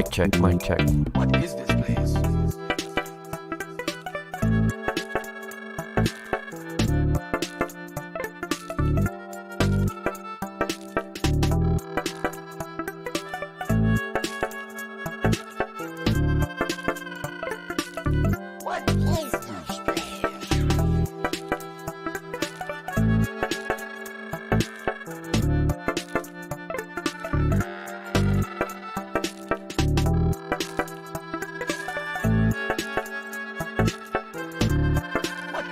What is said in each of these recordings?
Mic check, mic check. What is this place? What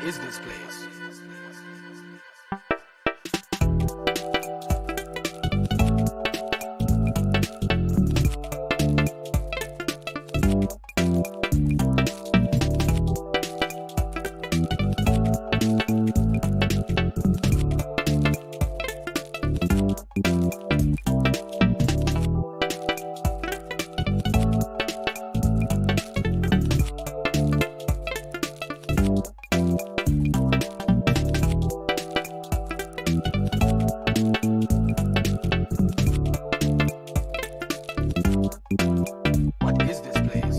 is this place? What is this place? What is this place?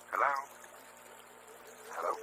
Hello? Hello?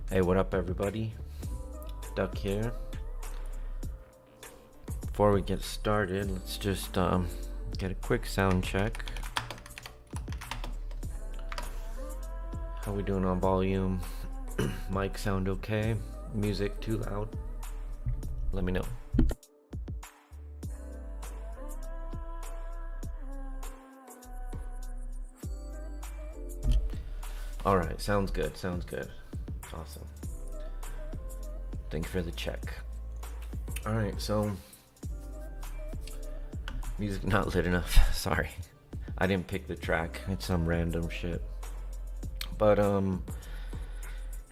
Hey, what up, everybody? Duck here. Before we get started, let's just get a quick sound check. How we doing on volume? Mic sound okay? Music too loud? Let me know. All right, sounds good. Sounds good. Awesome. Thank you for the check. All right, so music not lit enough. Sorry, I didn't pick the track. It's some random shit. But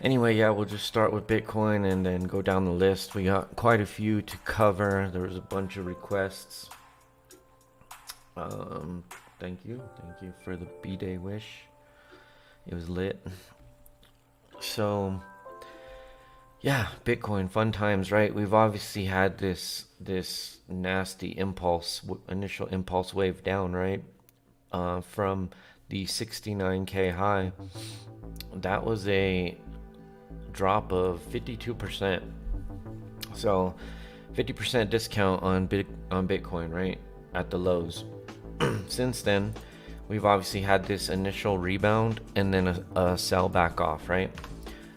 anyway, yeah, we'll just start with Bitcoin and then go down the list. We got quite a few to cover. There was a bunch of requests. Thank you for the B-Day wish. It was lit. So yeah, Bitcoin, fun times, right? We've obviously had this nasty initial impulse wave down, right? From the 69k high. That was a drop of 52%. So 50% discount on Bitcoin, right? At the lows. Since then, we've obviously had this initial rebound and then a sell back off, right?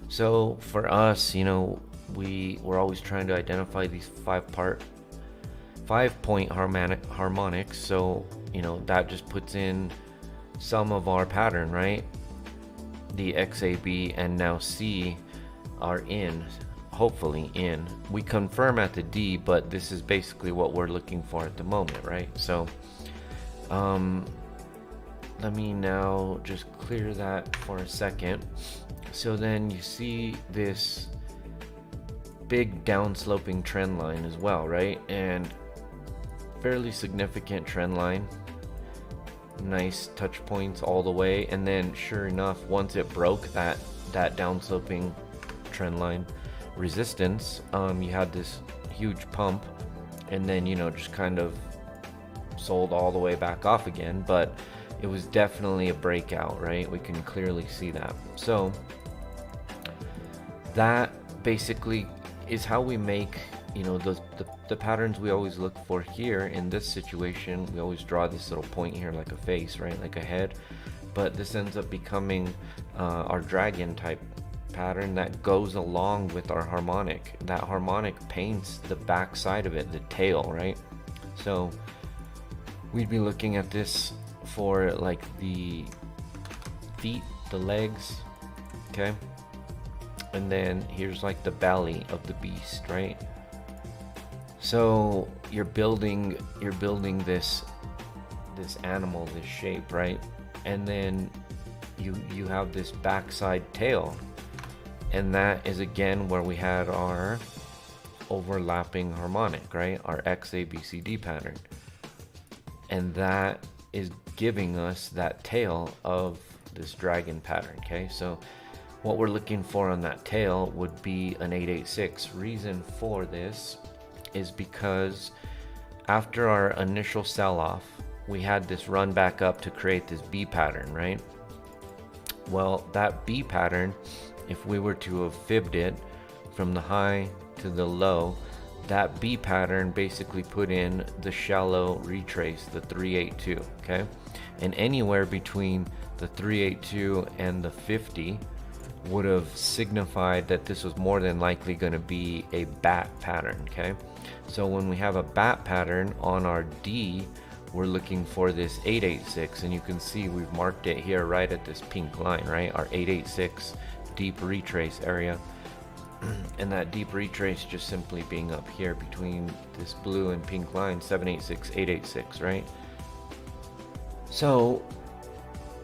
So for us, you know, we're always trying to identify these 5-point harmonics. So, you know, that just puts in some of our pattern, right? The XAB and now C are in, hopefully in. We confirm at the D, but this is basically what we're looking for at the moment, right? So, let me now just clear that for a second. So then you see this big downsloping trend line as well, right? And fairly significant trend line. nice touch points all the way, and then sure enough, once it broke that downsloping trend line resistance, you had this huge pump, and then, you know, just kind of sold all the way back off again. But it was definitely a breakout, right? We can clearly see that. So that basically is how we make, you know, the patterns we always look for here. In this situation, we always draw this little point here like a face, right, like a head, but this ends up becoming our dragon type pattern that goes along with our harmonic. That harmonic paints the back side of it, the tail, right? So we'd be looking at this for like the feet, the legs, okay, and then here's like the belly of the beast, right? So you're building this animal, this shape, right? And then you have this backside tail, and that is again where we had our overlapping harmonic, right? Our XABCD pattern, and that is giving us that tail of this dragon pattern. Okay, so what we're looking for on that tail would be an 886. Reason for this is because after our initial sell-off, we had this run back up to create this B pattern, right? Well, that B pattern, if we were to have fibbed it from the high to the low, that B pattern basically put in the shallow retrace, the 382, okay? And anywhere between the 382 and the 50 would have signified that this was more than likely going to be a bat pattern, okay? So when we have a bat pattern on our D, we're looking for this 886, and you can see we've marked it here right at this pink line, right? Our 886 deep retrace area. And that deep retrace just simply being up here between this blue and pink line, 786, 886, right? So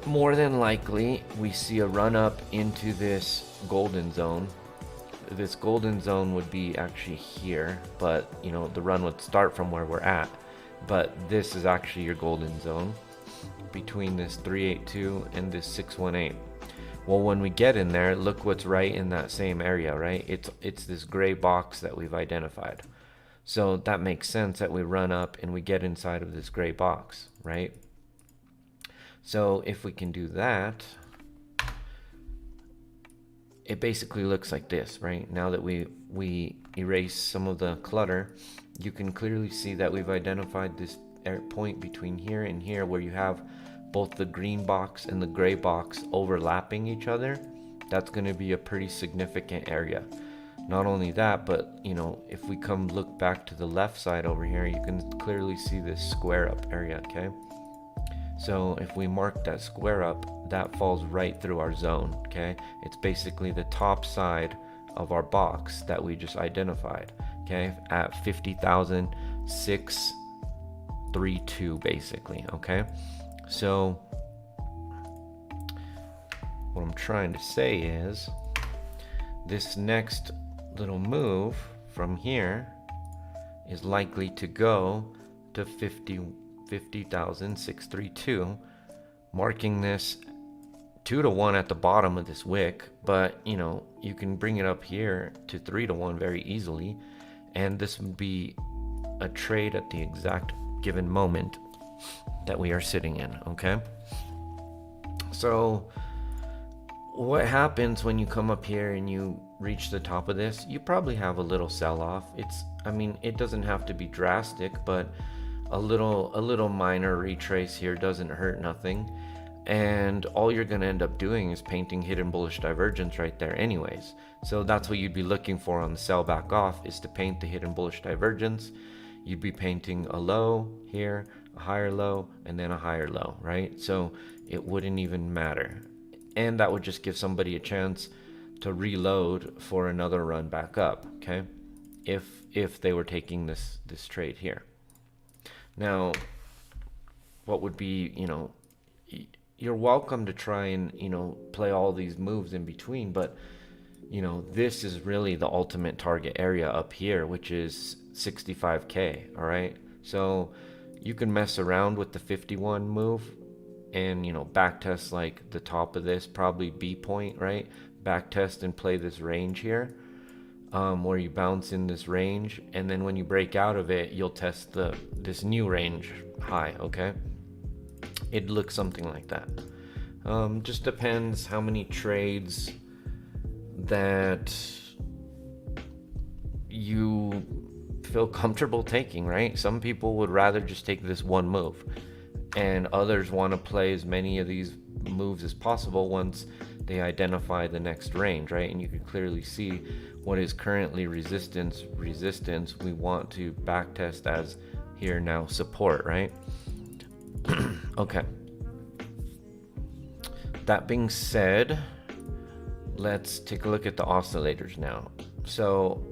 more than likely we see a run up into this golden zone. This golden zone would be actually here, but you know, the run would start from where we're at, but this is actually your golden zone between this 382 and this 618. Well, when we get in there, look what's right in that same area, right? It's this gray box that we've identified. So that makes sense that we run up and we get inside of this gray box, right? So if we can do that, it basically looks like this, right? Now that we erase some of the clutter, you can clearly see that we've identified this point between here and here where you have both the green box and the gray box overlapping each other. That's going to be a pretty significant area. Not only that, but you know, if we come look back to the left side over here, you can clearly see this square up area, okay? So if we mark that square up, that falls right through our zone, okay? It's basically the top side of our box that we just identified, okay? At 50,632 basically, okay? So what I'm trying to say is this next little move from here is likely to go to 50,632, marking this 2 to 1 at the bottom of this wick, but you know, you can bring it up here to 3 to 1 very easily, and this would be a trade at the exact given moment that we are sitting in, okay? So what happens when you come up here and you reach the top of this? You probably have a little sell-off. I mean, it doesn't have to be drastic, but a little minor retrace here doesn't hurt nothing. And all you're going to end up doing is painting hidden bullish divergence right there anyways. So that's what you'd be looking for on the sell back off, is to paint the hidden bullish divergence. You'd be painting a low here, a higher low, and then a higher low, right? So it wouldn't even matter. And that would just give somebody a chance to reload for another run back up, okay? If they were taking this trade here. Now, what would be, you know, you're welcome to try and, you know, play all these moves in between, but you know, this is really the ultimate target area up here, which is 65K, all right? So you can mess around with the 51 move, and, you know, back test like the top of this, probably B point, right? Back test and play this range here, where you bounce in this range, and then when you break out of it, you'll test this new range high, okay? It looks something like that. Just depends how many trades that you feel comfortable taking, right? Some people would rather just take this one move, and others want to play as many of these moves as possible once they identify the next range, right? And you can clearly see what is currently resistance. We want to backtest as here now support, right? Okay. That being said, let's take a look at the oscillators now. So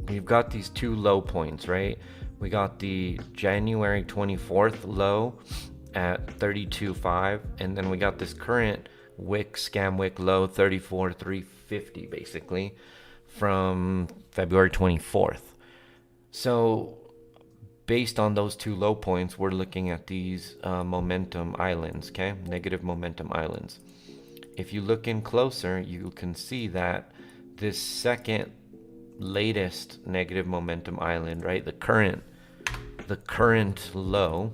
we've got these two low points, right? We got the January 24th low at 32.5, and then we got this current scam wick low 34,350 basically from February 24th. So based on those two low points, we're looking at these momentum islands, okay? Negative momentum islands. If you look in closer, you can see that this second latest negative momentum island, right? The current low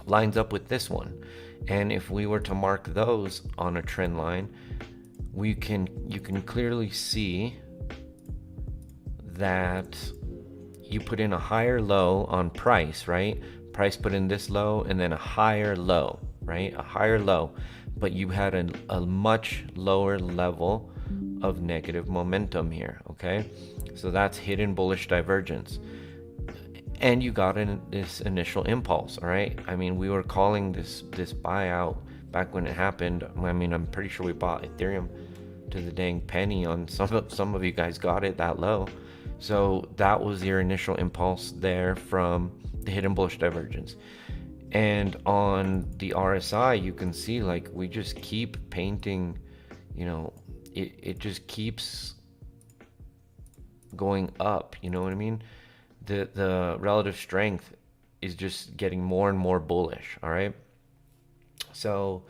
lines up with this one. And if we were to mark those on a trend line, you can clearly see that you put in a higher low on price, right? Price put in this low and then a higher low, right? A higher low, but you had a much lower level of negative momentum here, okay? So that's hidden bullish divergence. And you got in this initial impulse, all right? I mean, we were calling this buyout back when it happened. I mean, I'm pretty sure we bought Ethereum to the dang penny on some of you guys got it that low. So that was your initial impulse there from the hidden bullish divergence. And on the RSI, you can see like we just keep painting, you know, it just keeps going up, you know what I mean? The relative strength is just getting more and more bullish, all right? So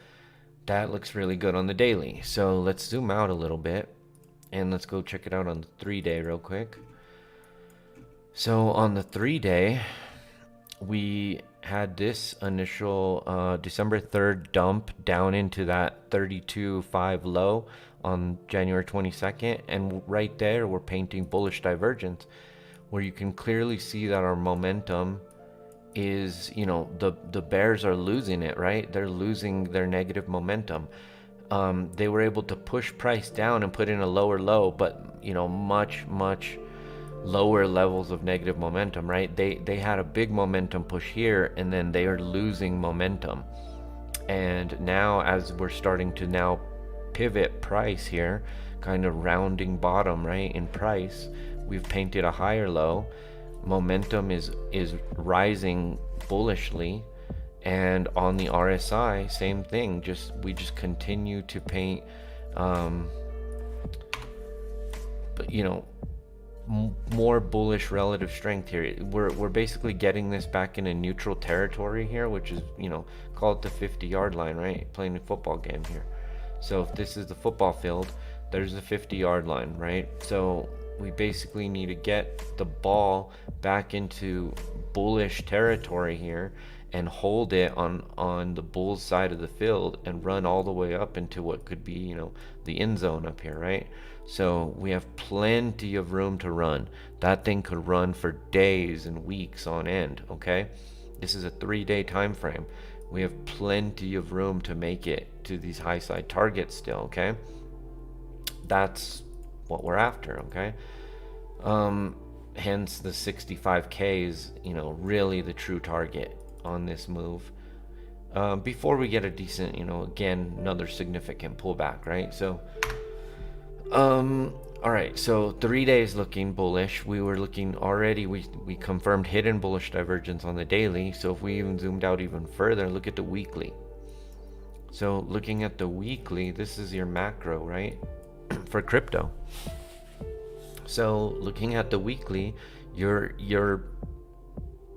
that looks really good on the daily. So let's zoom out a little bit and let's go check it out on the 3-day real quick. So on the 3-day, we had this initial December 3rd dump down into that 32.5 low on January 22nd, and right there we're painting bullish divergence, where you can clearly see that our momentum is, you know, the bears are losing it, right? They're losing their negative momentum. They were able to push price down and put in a lower low, but, you know, much lower levels of negative momentum, right? They had a big momentum push here, and then they are losing momentum. And now as we're starting to now pivot price here, kind of rounding bottom, right, in price, we've painted a higher low. Momentum is rising bullishly, and on the RSI, same thing. We just continue to paint, but you know, more bullish relative strength here. We're basically getting this back in a neutral territory here, which is, you know, call it the 50-yard line, right? Playing a football game here. So if this is the football field, there's the 50-yard line, right? So we basically need to get the ball back into bullish territory here and hold it on the bull's side of the field and run all the way up into what could be, you know, the end zone up here, right? So we have plenty of room to run. That thing could run for days and weeks on end, okay? This is a 3-day time frame. We have plenty of room to make it to these high side targets still, okay? That's what we're after, okay? Hence the 65K is, you know, really the true target on this move. Before we get a decent, you know, again, another significant pullback, right? So all right, so 3 days looking bullish. We were looking already, we confirmed hidden bullish divergence on the daily. So if we even zoomed out even further, look at the weekly. So looking at the weekly, this is your macro, right? For crypto. So looking at the weekly, your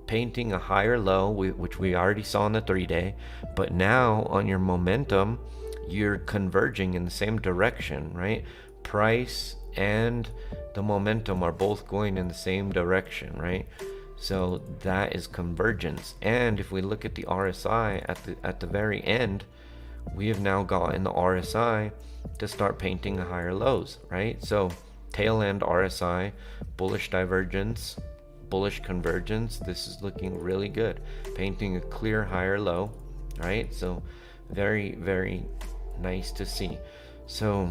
painting a higher low, which we already saw on the 3-day, but now on your momentum, you're converging in the same direction, right? Price and the momentum are both going in the same direction, right? So that is convergence. And if we look at the RSI at the very end, we have now gotten the RSI to start painting the higher lows, right? So tail end RSI, bullish divergence, bullish convergence. This is looking really good, painting a clear higher low, right? So very, very nice to see. So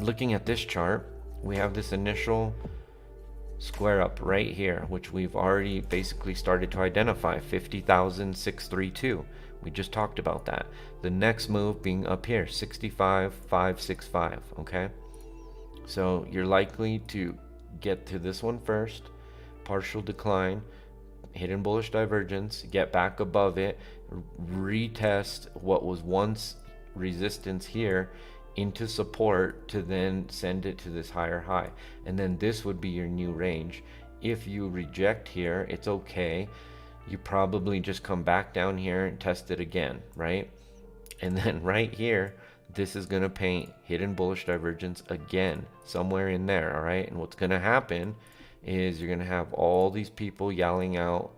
looking at this chart, we have this initial square up right here, which we've already basically started to identify, 50,632. We just talked about that. The next move being up here, 65,565. Okay, so you're likely to get to this one first, partial decline, hidden bullish divergence, get back above it, retest what was once resistance here into support to then send it to this higher high, and then this would be your new range. If you reject here, it's okay. You probably just come back down here and test it again, right? And then right here, this is going to paint hidden bullish divergence again somewhere in there. All right, and what's going to happen is you're going to have all these people yelling out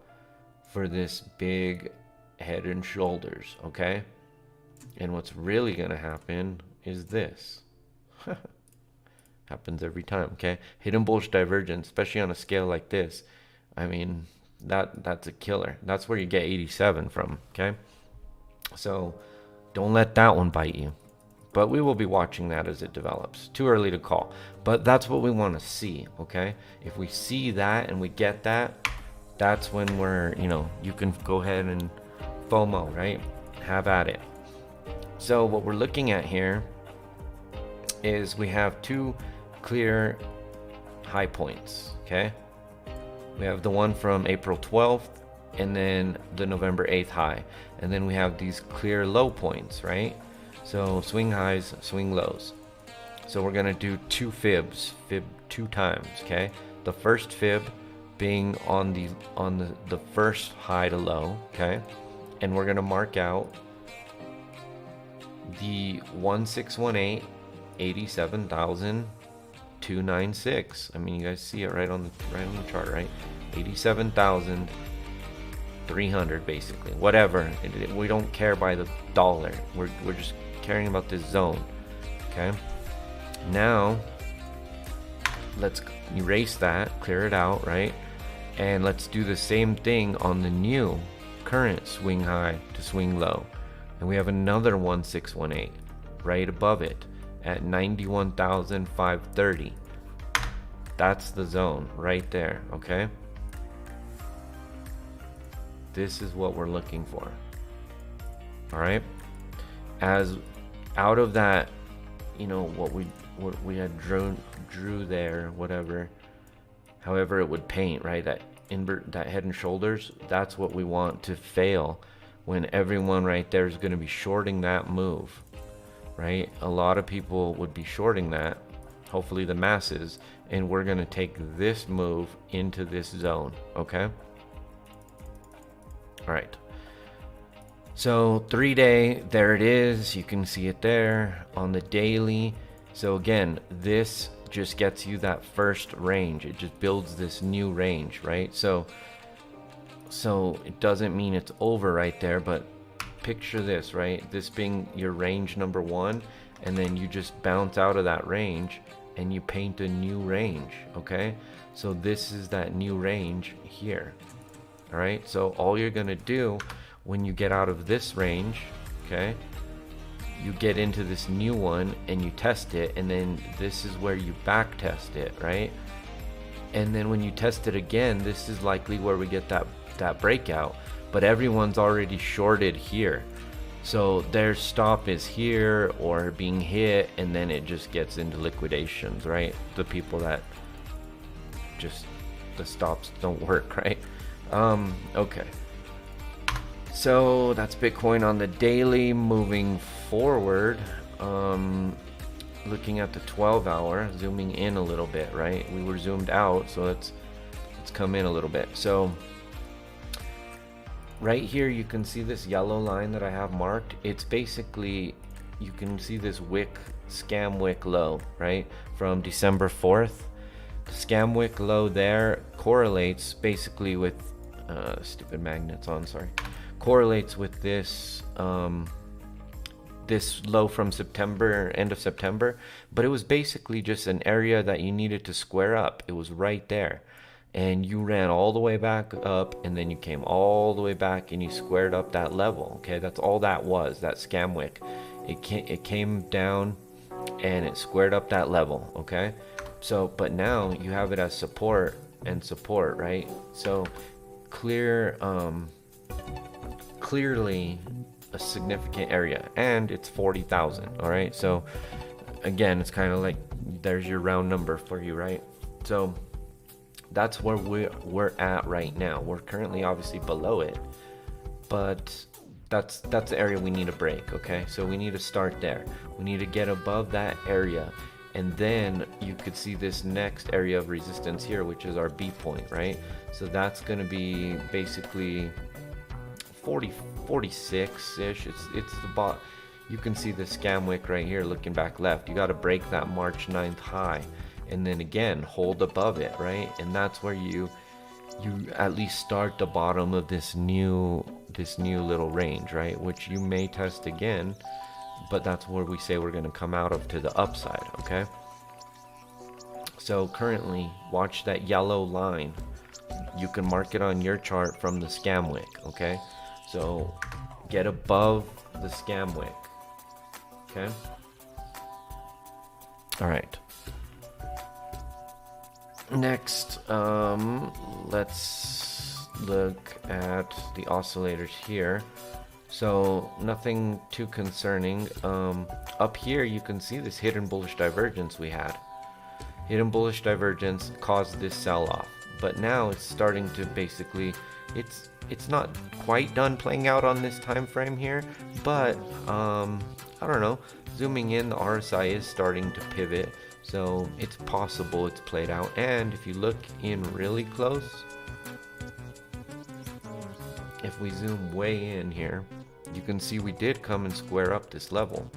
for this big head and shoulders. Okay, and what's really going to happen is this. Happens every time. Okay, hidden bullish divergence, especially on a scale like this, I mean, that's a killer. That's where you get 87 from. Okay, so don't let that one bite you, but we will be watching that as it develops. Too early to call, but that's what we want to see. Okay, if we see that and we get that, that's when we're, you can go ahead and FOMO, right? Have at it. So what we're looking at here is we have two clear high points. Okay, we have the one from April 12th and then the November 8th high, and then we have these clear low points, right? So swing highs, swing lows. So we're gonna do two fibs, fib 2 times. Okay, the first fib being on the first high to low. Okay, and we're gonna mark out the 1618, 87,296. I mean, you guys see it right on the chart, right? 87,300 basically. Whatever. We don't care by the dollar. We're just caring about this zone. Okay. Now let's erase that, clear it out, right? And let's do the same thing on the new current swing high to swing low. And we have another 1618 right above it at 91,530. That's the zone right there. Okay, this is what we're looking for. All right, as out of that, what we had drew there, whatever, however it would paint, right? That head and shoulders, that's what we want to fail, when everyone right there is going to be shorting that move, right? A lot of people would be shorting that, hopefully the masses, and we're going to take this move into this zone. Okay, all right, so 3-day, there it is. You can see it there on the daily. So again, this just gets you that first range. It just builds this new range, right? So it doesn't mean it's over right there, but picture this, right? This being your range number 1, and then you just bounce out of that range and you paint a new range. Okay, so this is that new range here. All right, so all you're gonna do when you get out of this range, okay, you get into this new one and you test it, and then this is where you back test it, right? And then when you test it again, this is likely where we get that breakout, but everyone's already shorted here, so their stop is here or being hit, and then it just gets into liquidations, right? The people that just, the stops don't work, right? Okay, so that's Bitcoin on the daily. Moving forward, looking at the 12-hour, zooming in a little bit, right? We were zoomed out, so let's come in a little bit. So right here you can see this yellow line that I have marked. It's basically, you can see this wick, scam wick low, right, from December 4th. Scam wick low there correlates basically with stupid magnets on, sorry, correlates with this this low from September, end of September, but it was basically just an area that you needed to square up. It was right there, and you ran all the way back up, and then you came all the way back and you squared up that level. Okay, that's all that was, that scam wick. It came down and it squared up that level. Okay, so but now you have it as support and support, right? So clearly a significant area, and it's 40,000. all right, so again, it's kind of like, there's your round number for you, right? So that's where we're at right now. We're currently obviously below it, but that's the area we need to break. Okay, so we need to start there. We need to get above that area, and then you could see this next area of resistance here, which is our B point, right? So that's going to be basically 46-ish. It's the bot. You can see the scam wick right here looking back left. You got to break that March 9th high, and then again hold above it, right? And that's where you at least start the bottom of this new little range, right? Which you may test again, but that's where we say we're going to come out of to the upside. Okay, so currently watch that yellow line. You can mark it on your chart from the scam wick. Okay, so get above the scam wick. Okay, all right, next let's look at the oscillators here. So nothing too concerning. Up here you can see this hidden bullish divergence we had. Hidden bullish divergence caused this sell-off, but now it's starting to basically, it's not quite done playing out on this time frame here, but I don't know, zooming in, the RSI is starting to pivot, so it's possible it's played out. And if you look in really close, if we zoom way in here, you can see we did come and square up this level.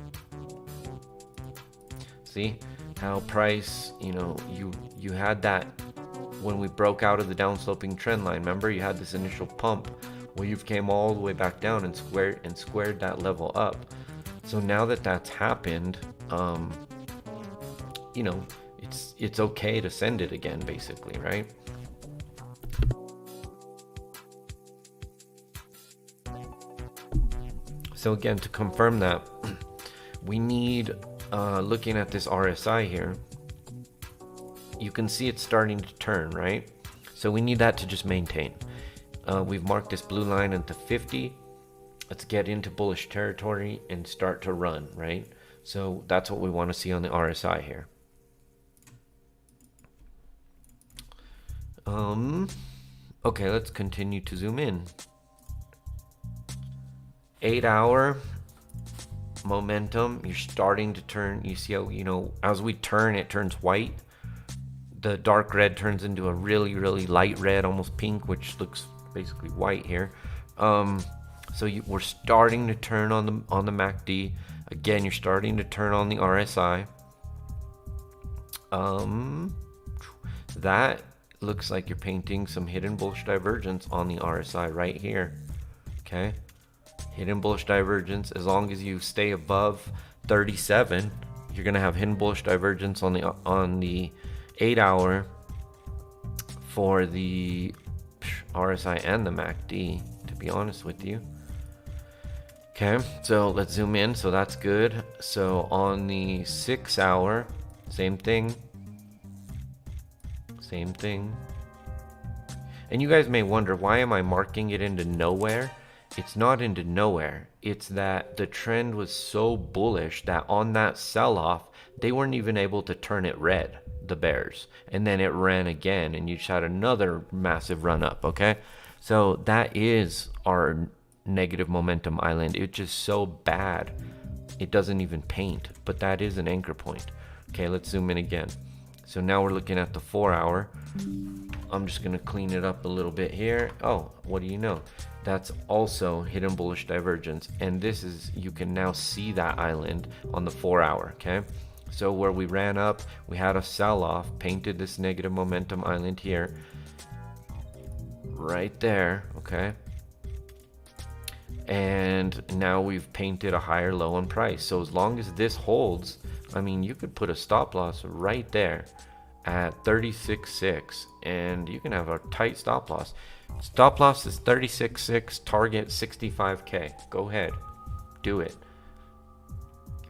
See how price, you had that when we broke out of the downsloping trend line. Remember, you had this initial pump where you came all the way back down and squared that level up. So now that that's happened, it's okay to send it again, basically, right? So again, to confirm that, we need, looking at this RSI here, you can see it's starting to turn, right? So we need that to just maintain. We've marked this blue line into 50. Let's get into bullish territory and start to run, right? So that's what we want to see on the RSI here. Okay, let's continue to zoom in. 8-hour momentum, you're starting to turn. You see how, as we turn, it turns white. The dark red turns into a really, really light red, almost pink, which looks basically white here. So we're starting to turn on the MACD. Again, you're starting to turn on the RSI. That looks like you're painting some hidden bullish divergence on the RSI right here. Okay, hidden bullish divergence. As long as you stay above 37, you're gonna have hidden bullish divergence on the 8-hour for the RSI and the MACD, to be honest with you. Okay, so let's zoom in. So that's good. So on the 6-hour, same thing. And you guys may wonder, why am I marking it into nowhere? It's not into nowhere. It's that the trend was so bullish that on that sell-off, they weren't even able to turn it red, the bears. And then it ran again, and you just had another massive run up, okay? So that is our negative momentum island. It's just so bad, it doesn't even paint, but that is an anchor point. Okay, let's zoom in again. So now we're looking at the 4-hour. I'm just gonna clean it up a little bit here. Oh, what do you know? That's also hidden bullish divergence. And this is, you can now see that island on the 4 hour, okay? So where we ran up, we had a sell-off, painted this negative momentum island here, right there, okay? And now we've painted a higher low on price. So as long as this holds, I mean, you could put a stop loss right there at 36.6 and you can have a tight stop loss. Stop loss is 36.6, target 65k. Go ahead, do it.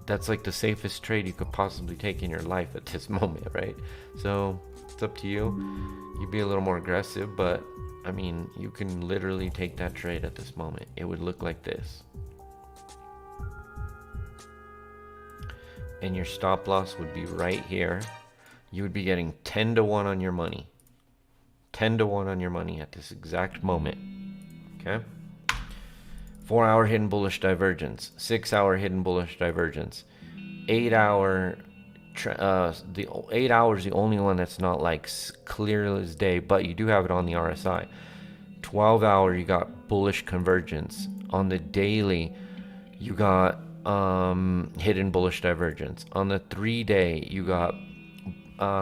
That's like the safest trade you could possibly take in your life at this moment, right? So it's up to you. You'd be a little more aggressive, but I mean, you can literally take that trade at this moment. It would look like this. And your stop loss would be right here. You would be getting 10 to 1 on your money. 10 to 1 on your money at this exact moment. Okay? 4 hour hidden bullish divergence. 6 hour hidden bullish divergence. 8 hour... the 8 hours, the only one that's not like clear as day, but you do have it on the RSI. 12 hour, you got bullish convergence. On the daily, you got hidden bullish divergence. On the 3-day, you got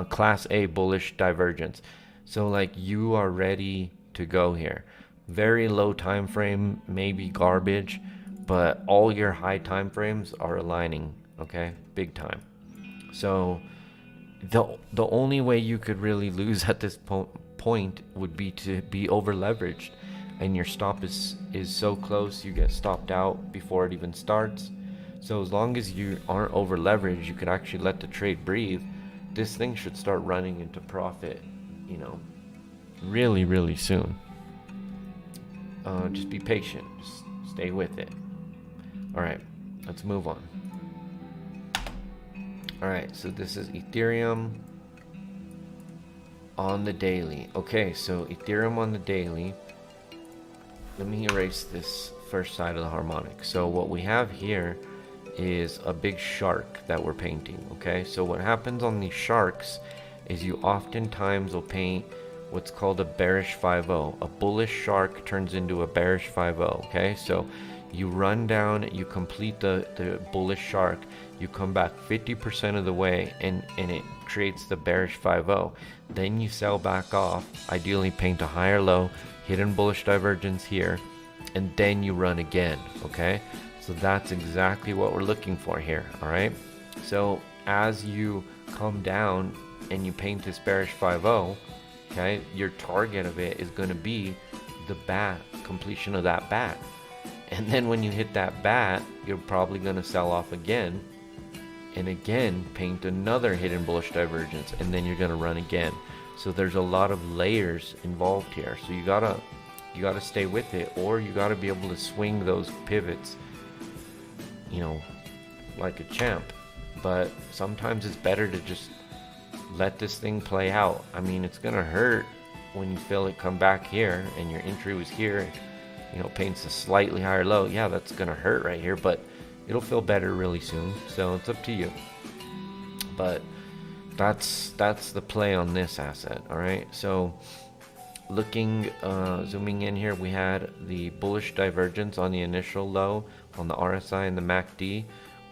class A bullish divergence. So like, you are ready to go here. Very low time frame, maybe garbage, but all your high time frames are aligning, okay, big time. So the only way you could really lose at this point would be to be over leveraged, and your stop is so close, you get stopped out before it even starts. So as long as you aren't over leveraged, you could actually let the trade breathe. This thing should start running into profit, you know, really soon. Just be patient, just stay with it. All right, let's move on. Alright, so this is Ethereum on the daily. Okay, so Ethereum on the daily. Let me erase this first side of the harmonic. So what we have here is a big shark that we're painting. Okay, so what happens on these sharks is you oftentimes will paint what's called a bearish 5-0. A bullish shark turns into a bearish 5-0. Okay, so you run down, you complete the bullish shark, you come back 50% of the way, and it creates the bearish 5-0. Then you sell back off, ideally paint a higher low, hidden bullish divergence here, and then you run again, okay? So that's exactly what we're looking for here, all right? So as you come down and you paint this bearish 5-0, okay, your target of it is going to be the bat, completion of that bat. And then when you hit that bat, you're probably going to sell off again, and again paint another hidden bullish divergence, and then you're going to run again. So there's a lot of layers involved here. So you gotta stay with it, or you gotta be able to swing those pivots, you know, like a champ. But sometimes it's better to just let this thing play out. I mean, it's gonna hurt when you feel it come back here and your entry was here, you know, paints a slightly higher low. Yeah, that's gonna hurt right here, but it'll feel better really soon. So it's up to you. But that's the play on this asset. All right, so looking, zooming in here, we had the bullish divergence on the initial low on the RSI and the MACD.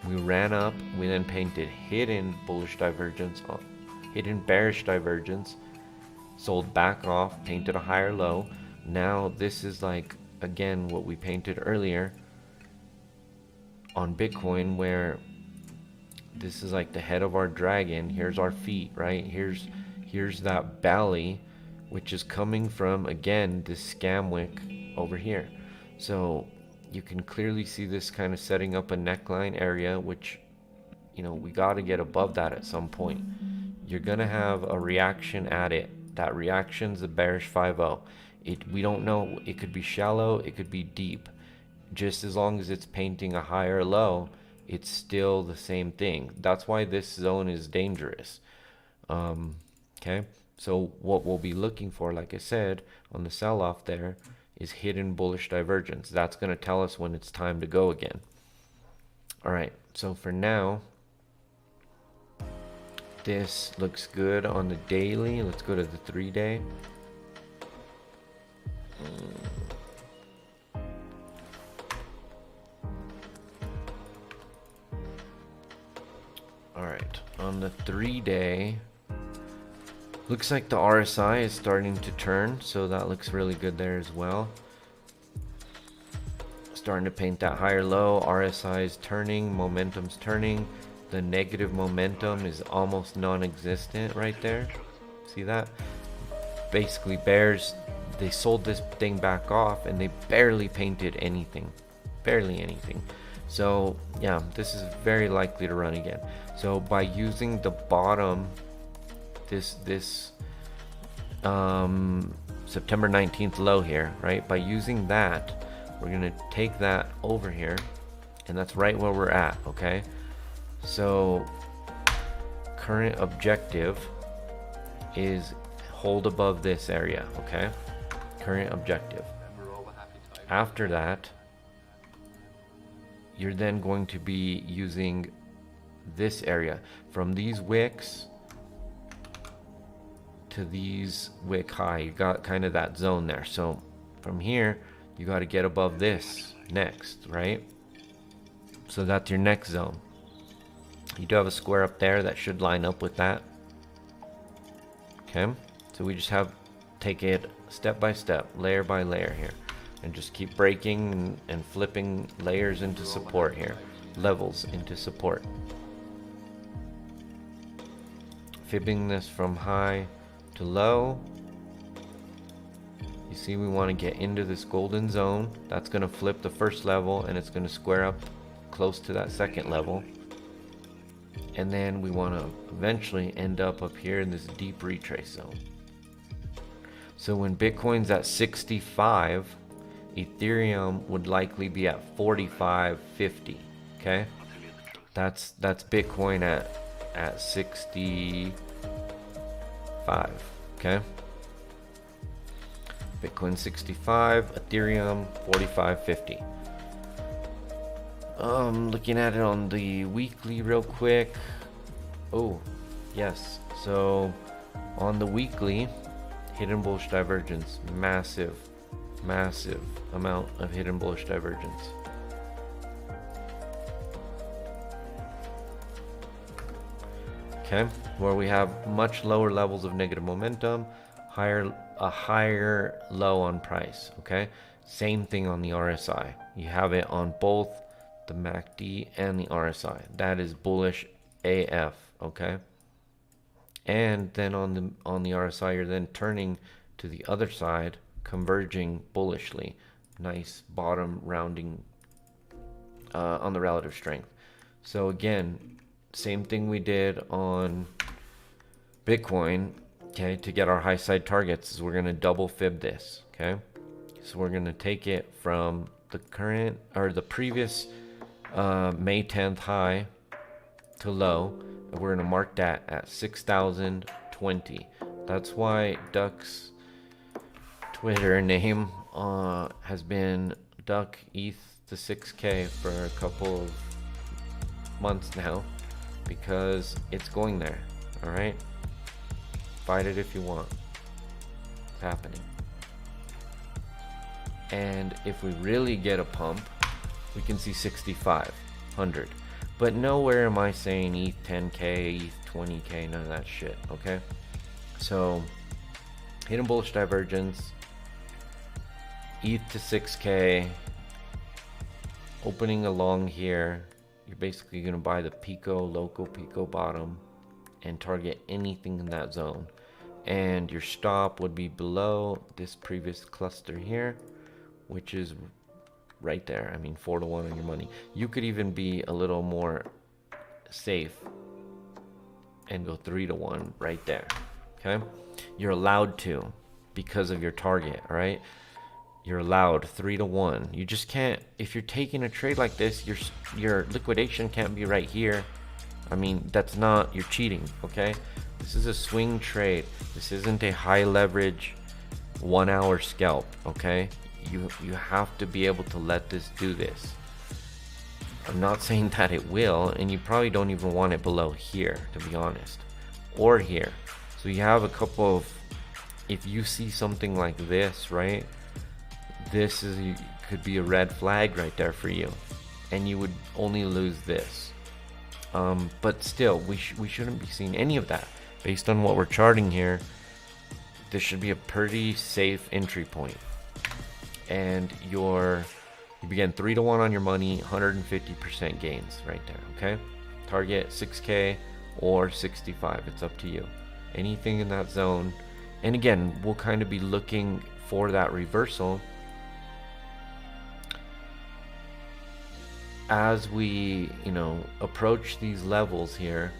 We ran up, we then painted hidden bullish divergence, hidden bearish divergence, sold back off, painted a higher low. Now this is like, again, what we painted earlier on Bitcoin, where this is like the head of our dragon. Here's our feet, right? Here's that belly, which is coming from, again, this scam wick over here. So you can clearly see this kind of setting up a neckline area, which, you know, we got to get above that at some point. You're going to have a reaction at it. That reaction's the bearish 5-0. We don't know. It could be shallow. It could be deep. Just as long as it's painting a higher low, it's still the same thing. That's why this zone is dangerous. Okay, so what we'll be looking for, like I said, on the sell-off there, is hidden bullish divergence. That's going to tell us when it's time to go again. All right, so for now, this looks good on the daily. Let's go to the 3-day. on the 3-day, looks like the RSI is starting to turn, so that looks really good there as well. Starting to paint that higher low. RSI is turning, momentum's turning. The negative momentum is almost non-existent right there. See that? Basically bears, they sold this thing back off and they barely painted anything. Barely anything. So yeah, this is very likely to run again. So by using the bottom, this September 19th low here, right? By using that, we're gonna take that over here, and that's right where we're at, okay? So current objective is hold above this area, okay? Current objective. After that, you're then going to be using this area from these wicks to these wick high. You got kind of that zone there. So from here, you got to get above this next, right? So that's your next zone. You do have a square up there that should line up with that. Okay, so we just have take it step by step, layer by layer here, and just keep breaking and flipping layers into support here, levels into support. Fibbing this from high to low. You see, we want to get into this golden zone. That's going to flip the first level and it's going to square up close to that second level. And then we want to eventually end up here in this deep retrace zone. So when Bitcoin's at 65, Ethereum would likely be at 45.50. Okay, that's Bitcoin at 65. Okay, Bitcoin 65, Ethereum 45.50. Looking at it on the weekly real quick. Oh, yes. So on the weekly, hidden bullish divergence, massive amount of hidden bullish divergence. Okay, where we have much lower levels of negative momentum, a higher low on price. Okay, same thing on the RSI. You have it on both the MACD and the RSI. That is bullish AF. Okay, and then on the RSI, you're then turning to the other side, converging bullishly. Nice bottom rounding on the relative strength. So again, same thing we did on Bitcoin. Okay, to get our high side targets, is we're going to double fib this. Okay, so we're going to take it from the current or the previous May 10th high to low, and we're going to mark that at 6,020. That's why Duck's Twitter name has been Duck ETH to 6K for a couple of months now, because it's going there. All right, fight it if you want. It's happening. And if we really get a pump, we can see 6,500. But nowhere am I saying ETH 10K, ETH 20K, none of that shit. Okay, so hidden bullish divergence, ETH to 6K, opening along here. You're basically going to buy the Pico, local Pico bottom, and target anything in that zone. And your stop would be below this previous cluster here, which is right there. I mean, 4-to-1 on your money. You could even be a little more safe and go 3-to-1 right there. Okay, you're allowed to, because of your target. All right, you're allowed 3-to-1. You just can't, if you're taking a trade like this, your liquidation can't be right here. I mean, that's not, you're cheating. Okay, this is a swing trade. This isn't a high leverage 1 hour scalp. Okay, you have to be able to let this do this. I'm not saying that it will, and you probably don't even want it below here, to be honest, or here. So you have a couple of, if you see something like this, right, this could be a red flag right there for you, and you would only lose this. But still, we shouldn't be seeing any of that. Based on what we're charting here, this should be a pretty safe entry point. And you begin 3-to-1 on your money, 150% gains right there, okay? Target 6K or 65, it's up to you. Anything in that zone. And again, we'll kind of be looking for that reversal as we, approach these levels here.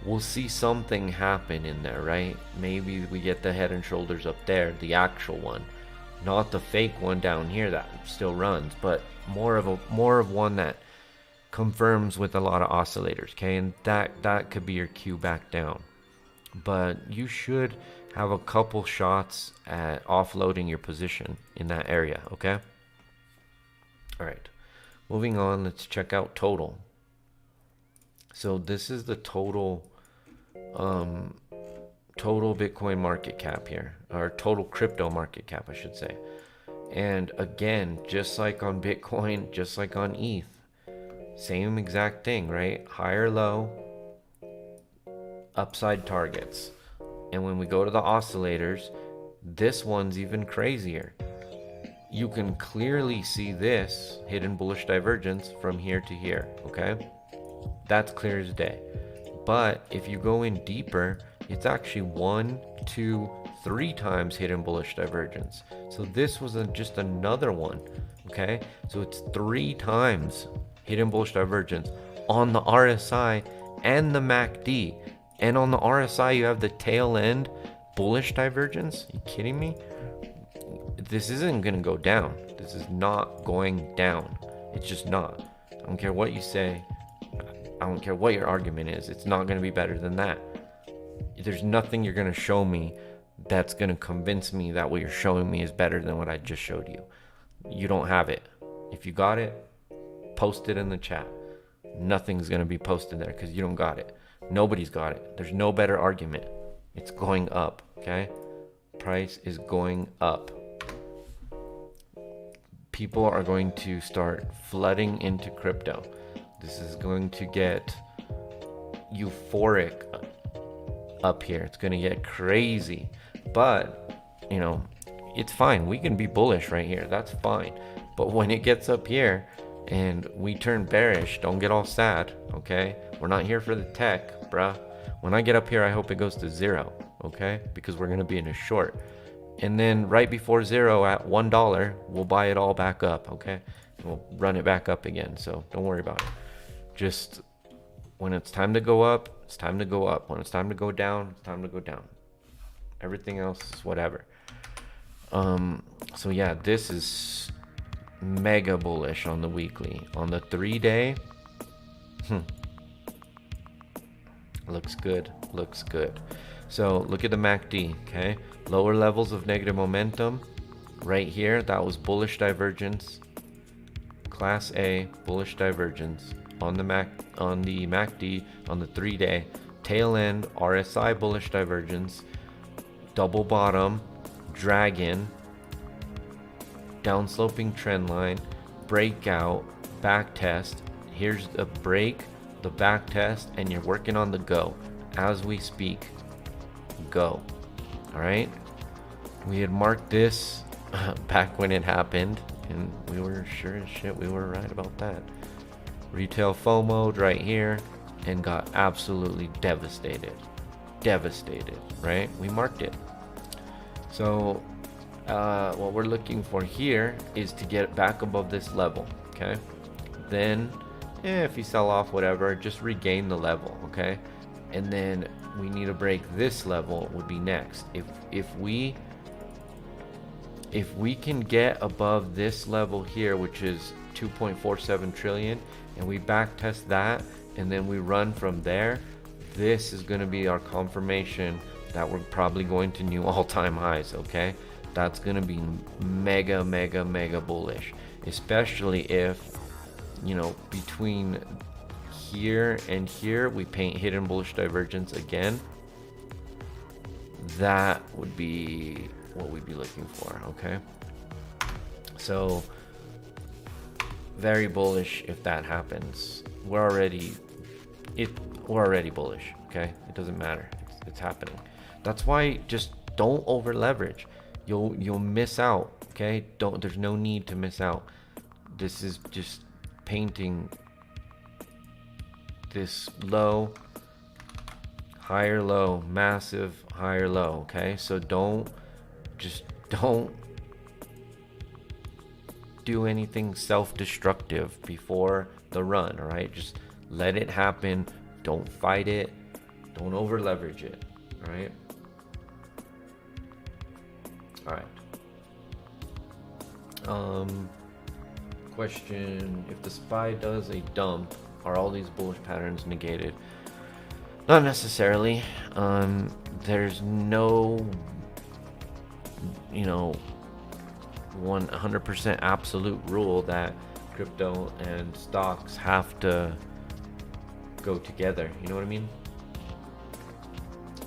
We'll see something happen in there, right? Maybe we get the head and shoulders up there, the actual one, not the fake one down here that still runs, but more of one that confirms with a lot of oscillators, okay? And that could be your cue back down. But you should have a couple shots at offloading your position in that area, okay? All right, moving on, let's check out total. So this is the total Bitcoin market cap here, or total crypto market cap, I should say. And again, just like on Bitcoin, just like on ETH, same exact thing, right? Higher low, upside targets. And when we go to the oscillators, this one's even crazier. You can clearly see this hidden bullish divergence from here to here, okay? That's clear as day. But if you go in deeper, it's actually 1, 2, 3 times hidden bullish divergence. So this was just another one, okay? So it's 3 times hidden bullish divergence on the RSI and the MACD. And on the RSI, you have the tail end bullish divergence. Are you kidding me? This isn't going to go down. This is not going down. It's just not. I don't care what you say. I don't care what your argument is. It's not going to be better than that. There's nothing you're going to show me that's going to convince me that what you're showing me is better than what I just showed you. You don't have it. If you got it, post it in the chat. Nothing's going to be posted there because you don't got it. Nobody's got it. There's no better argument. It's going up, okay? Price is going up. People are going to start flooding into crypto. This is going to get euphoric up here. It's going to get crazy. But, it's fine. We can be bullish right here. That's fine. But when it gets up here and we turn bearish, don't get all sad, okay? We're not here for the tech, bruh. When I get up here, I hope it goes to 0, okay? Because we're going to be in a short. And then right before 0 at $1, we'll buy it all back up, okay? And we'll run it back up again, so don't worry about it. Just when it's time to go up, it's time to go up. When it's time to go down, it's time to go down. Everything else is whatever. So yeah, this is mega bullish on the weekly. On the 3-day, looks good. So look at the MACD, okay? Lower levels of negative momentum right here. That was bullish divergence. Class A bullish divergence on the MACD on the 3-day. Tail end RSI bullish divergence. Double bottom, dragon, downsloping trend line, breakout, back test. Here's the break, the back test, and you're working on the go as we speak. Go. All right, we had marked this back when it happened, and we were sure as shit we were right about that. Retail FOMO right here, and got absolutely devastated, right? We marked it. So what we're looking for here is to get back above this level, okay? Then if you sell off, whatever, just regain the level, okay? And then we need to break this level would be next. If we can get above this level here, which is 2.47 trillion, and we back test that, and then we run from there, this is going to be our confirmation that we're probably going to new all-time highs, okay? That's going to be mega bullish, especially if, between here and here we paint hidden bullish divergence again. That would be what we'd be looking for, okay? So very bullish if that happens. We're already we're already bullish. Okay, it doesn't matter. It's happening. That's why just don't over leverage. You'll miss out. Okay, there's no need to miss out. This is just painting this low, higher low, massive higher low. Okay, so don't do anything self-destructive before the run. All right, just let it happen. Don't fight it. Don't over leverage it. All right. All right. Question: if the SPY does a dump, are all these bullish patterns negated? Not necessarily. There's no, 100% absolute rule that crypto and stocks have to go together. You know what I mean?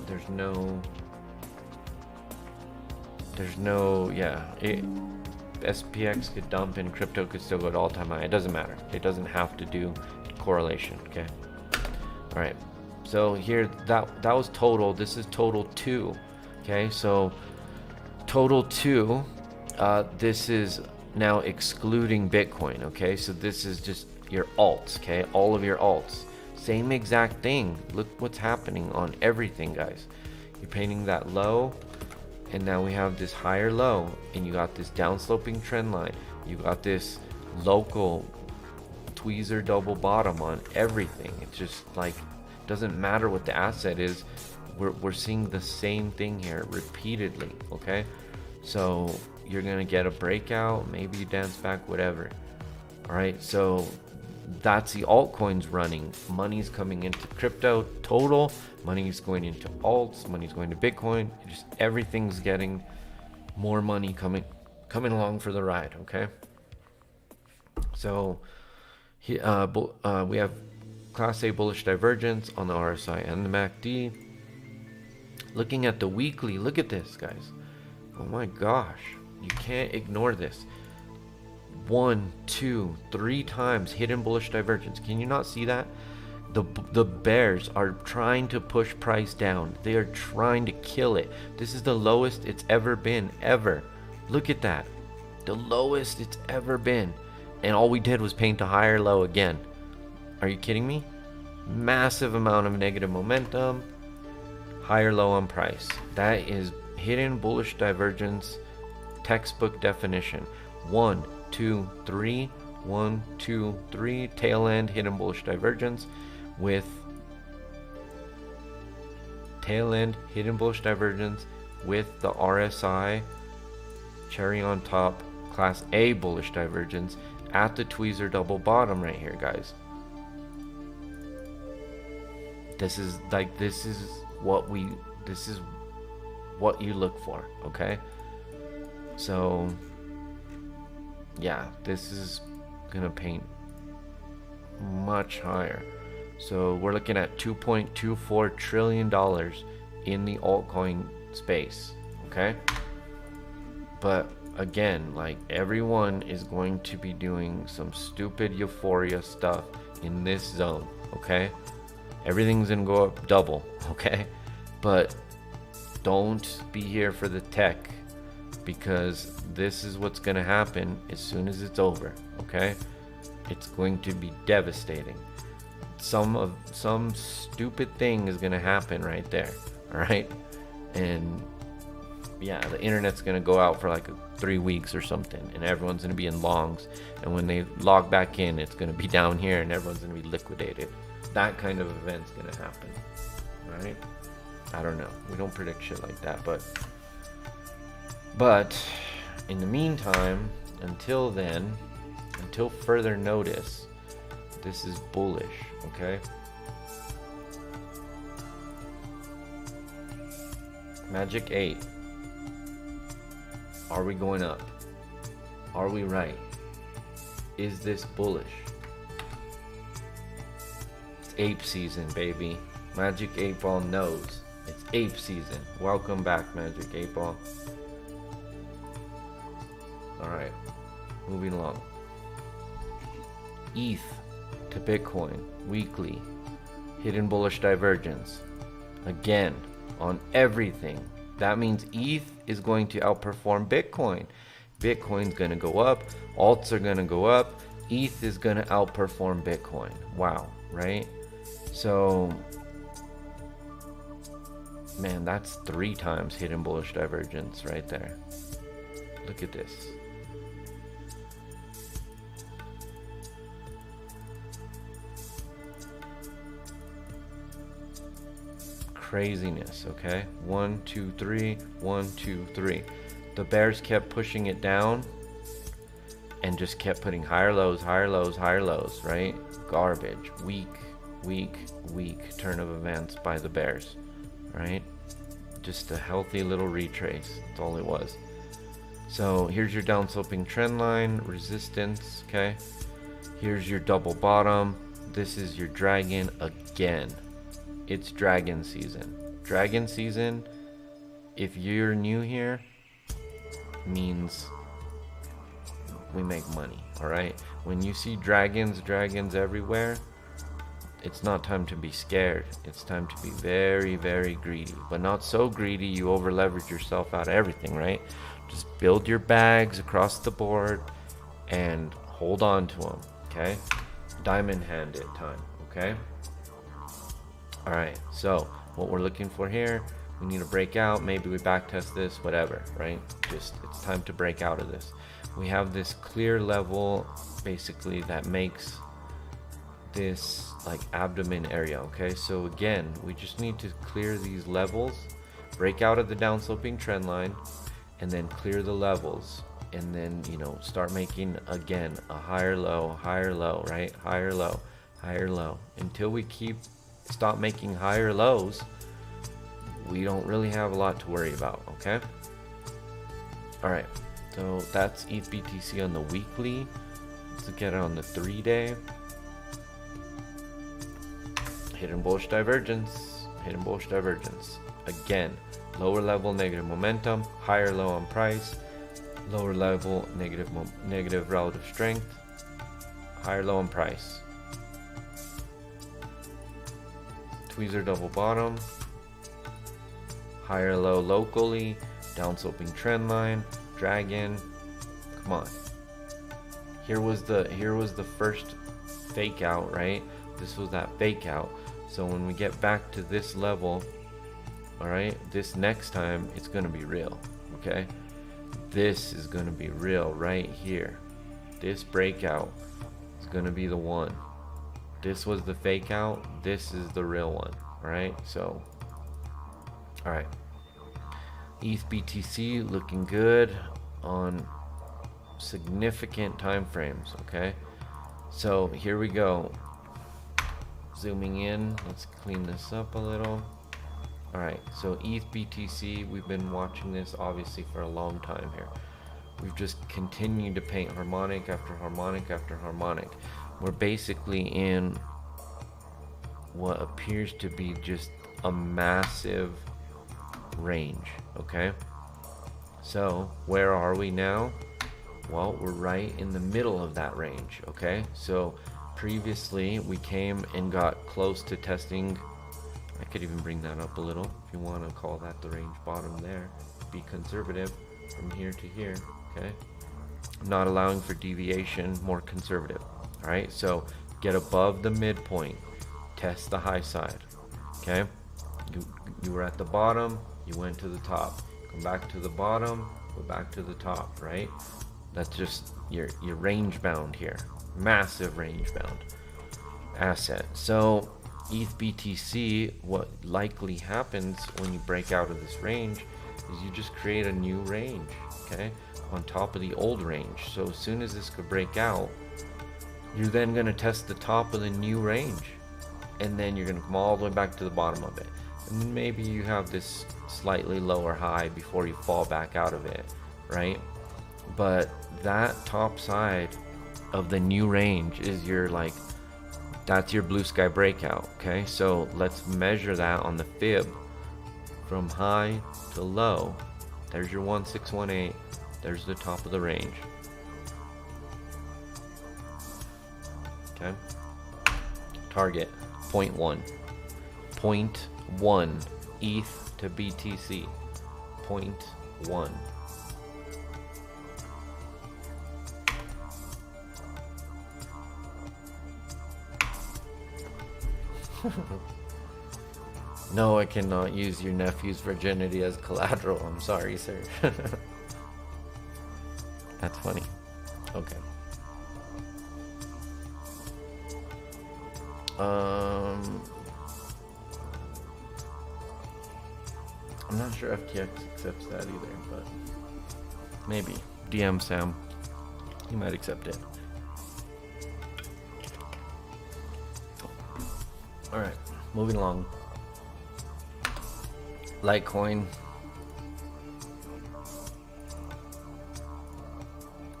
There's no, SPX could dump and crypto could still go to all-time high. It doesn't matter. It doesn't have to do correlation. Okay. All right. So here, that was total. This is total 2. Okay. So total 2. This is now excluding Bitcoin. Okay. So this is just your alts. Okay. All of your alts. Same exact thing. Look what's happening on everything, guys. You're painting that low, and now we have this higher low, and you got this downsloping trend line. You got this local tweezer double bottom on everything. It's just like, doesn't matter what the asset is. We're seeing the same thing here repeatedly. Okay, so you're gonna get a breakout, maybe you dance back, whatever. All right, so that's the altcoins running. Money's coming into crypto total, money's going into alts, money's going to Bitcoin. Just everything's getting more money coming along for the ride. Okay, so we have Class A bullish divergence on the RSI and the MACD. Looking at the weekly, look at this, guys. Oh my gosh, you can't ignore this. 1, 2, 3 times hidden bullish divergence. Can you not see that? The bears are trying to push price down. They are trying to kill it. This is the lowest it's ever been, ever. Look at that. The lowest it's ever been. And all we did was paint a higher low again. Are you kidding me? Massive amount of negative momentum. Higher low on price. That is hidden bullish divergence textbook definition. 1, 2, 3. 1, 2, 3. Tail end hidden bullish divergence with tail end hidden bullish divergence with the RSI cherry on top Class A bullish divergence at the tweezer double bottom right here, guys. This is what you look for. Okay, so yeah, this is gonna paint much higher. So we're looking at $2.24 trillion in the altcoin space. Okay, but again, like, everyone is going to be doing some stupid euphoria stuff in this zone. Okay, everything's gonna go up double. Okay, but don't be here for the tech, because this is what's gonna happen as soon as it's over. Okay, it's going to be devastating. Some stupid thing is gonna happen right there. All right, and yeah, the internet's gonna go out for like 3 weeks or something, and everyone's gonna be in longs, and when they log back in, it's gonna be down here, and everyone's gonna be liquidated. That kind of event's gonna happen. All right, I don't know, we don't predict shit like that, but in the meantime, until then, until further notice, this is bullish. Okay, Magic 8. Are we going up? Are we right? Is this bullish? It's ape season, baby. Magic 8 Ball knows it's ape season. Welcome back, Magic 8 Ball. Alright, moving along. ETH to Bitcoin weekly. hidden bullish divergence. Again, on everything. That means ETH is going to outperform Bitcoin. Bitcoin's going to go up. Alts are going to go up. ETH is going to outperform Bitcoin. Wow, right? So, man, that's 3 times hidden bullish divergence right there. Look at this. Craziness, okay? 1, 2, 3, 1, 2, 3. The bears kept pushing it down and just kept putting higher lows, higher lows, higher lows, right? Garbage. Weak turn of events by the bears, right? Just a healthy little retrace. That's all it was. So here's your down sloping trend line, resistance, okay? Here's your double bottom. This is your dragon again. It's dragon season. Dragon season, if you're new here, means we make money, all right? When you see dragons everywhere, it's not time to be scared. It's time to be very, very greedy, but not so greedy you over leverage yourself out of everything, right? Just build your bags across the board and hold on to them, okay? Diamond hand it time, okay? All right, so what we're looking for here, we need to break out. Maybe we backtest this, whatever, right? Just, it's time to break out of this. We have this clear level, basically, that makes this like abdomen area, okay? So again, we just need to clear these levels, break out of the downsloping trend line, and then clear the levels. And then, you know, start making, again, a higher low, right? Higher low, until we stop making higher lows. We don't really have a lot to worry about, okay? All right, so that's ETH BTC on the weekly. Let's look at it on the 3-day. Hidden bullish divergence. Again, lower level negative momentum, higher low on price, lower level negative relative strength, higher low on price. Tweezer double bottom, higher low locally, down sloping trend line, dragon. Come on. Here was the first fake out, right? This was that fake out. So when we get back to this level, all right, this next time it's gonna be real, okay? This is gonna be real right here. This breakout is gonna be the one. This was the fake out. This is the real one. All right. So, all right. ETH BTC looking good on significant time frames. Okay. So here we go. Zooming in. Let's clean this up a little. All right. So ETH BTC, we've been watching this obviously for a long time here. We've just continued to paint harmonic after harmonic after harmonic. We're basically in what appears to be just a massive range, okay? So where are we now? Well, we're right in the middle of that range, okay? So previously we came and got close to testing. I could even bring that up a little if you want to call that the range bottom there. Be conservative from here to here, okay? Not allowing for deviation, more conservative. All right, so get above the midpoint, test the high side, okay? You were at the bottom, you went to the top, come back to the bottom, go back to the top, right? That's just your range bound here, massive range bound asset. So ETH BTC, what likely happens when you break out of this range is you just create a new range, okay, on top of the old range. So as soon as this could break out, you're then going to test the top of the new range, and then you're going to come all the way back to the bottom of it, and then maybe you have this slightly lower high before you fall back out of it, right? But that top side of the new range is your, like, that's your blue sky breakout, okay? So let's measure that on the fib from high to low. There's your 1618, there's the top of the range. Okay, target 0.1, 0.1 ETH to BTC. 0.1. No, I cannot use your nephew's virginity as collateral. I'm sorry, sir. That's funny. Okay. I'm not sure FTX accepts that either, but maybe. DM Sam. He might accept it. Alright, moving along. Litecoin.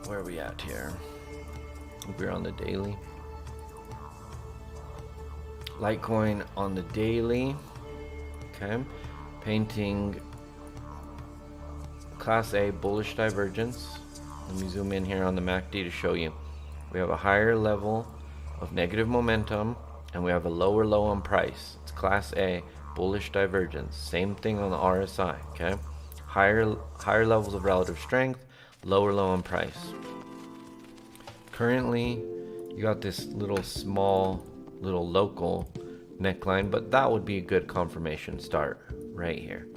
Where are we at here? We're on the daily. Litecoin on the daily. Okay. Painting Class A bullish divergence. Let me zoom in here on the MACD to show you. We have a higher level of negative momentum and we have a lower low on price. It's Class A bullish divergence. Same thing on the RSI. Okay. Higher levels of relative strength, lower low on price. Currently, you got this little small, little local neckline, but that would be a good confirmation start right here.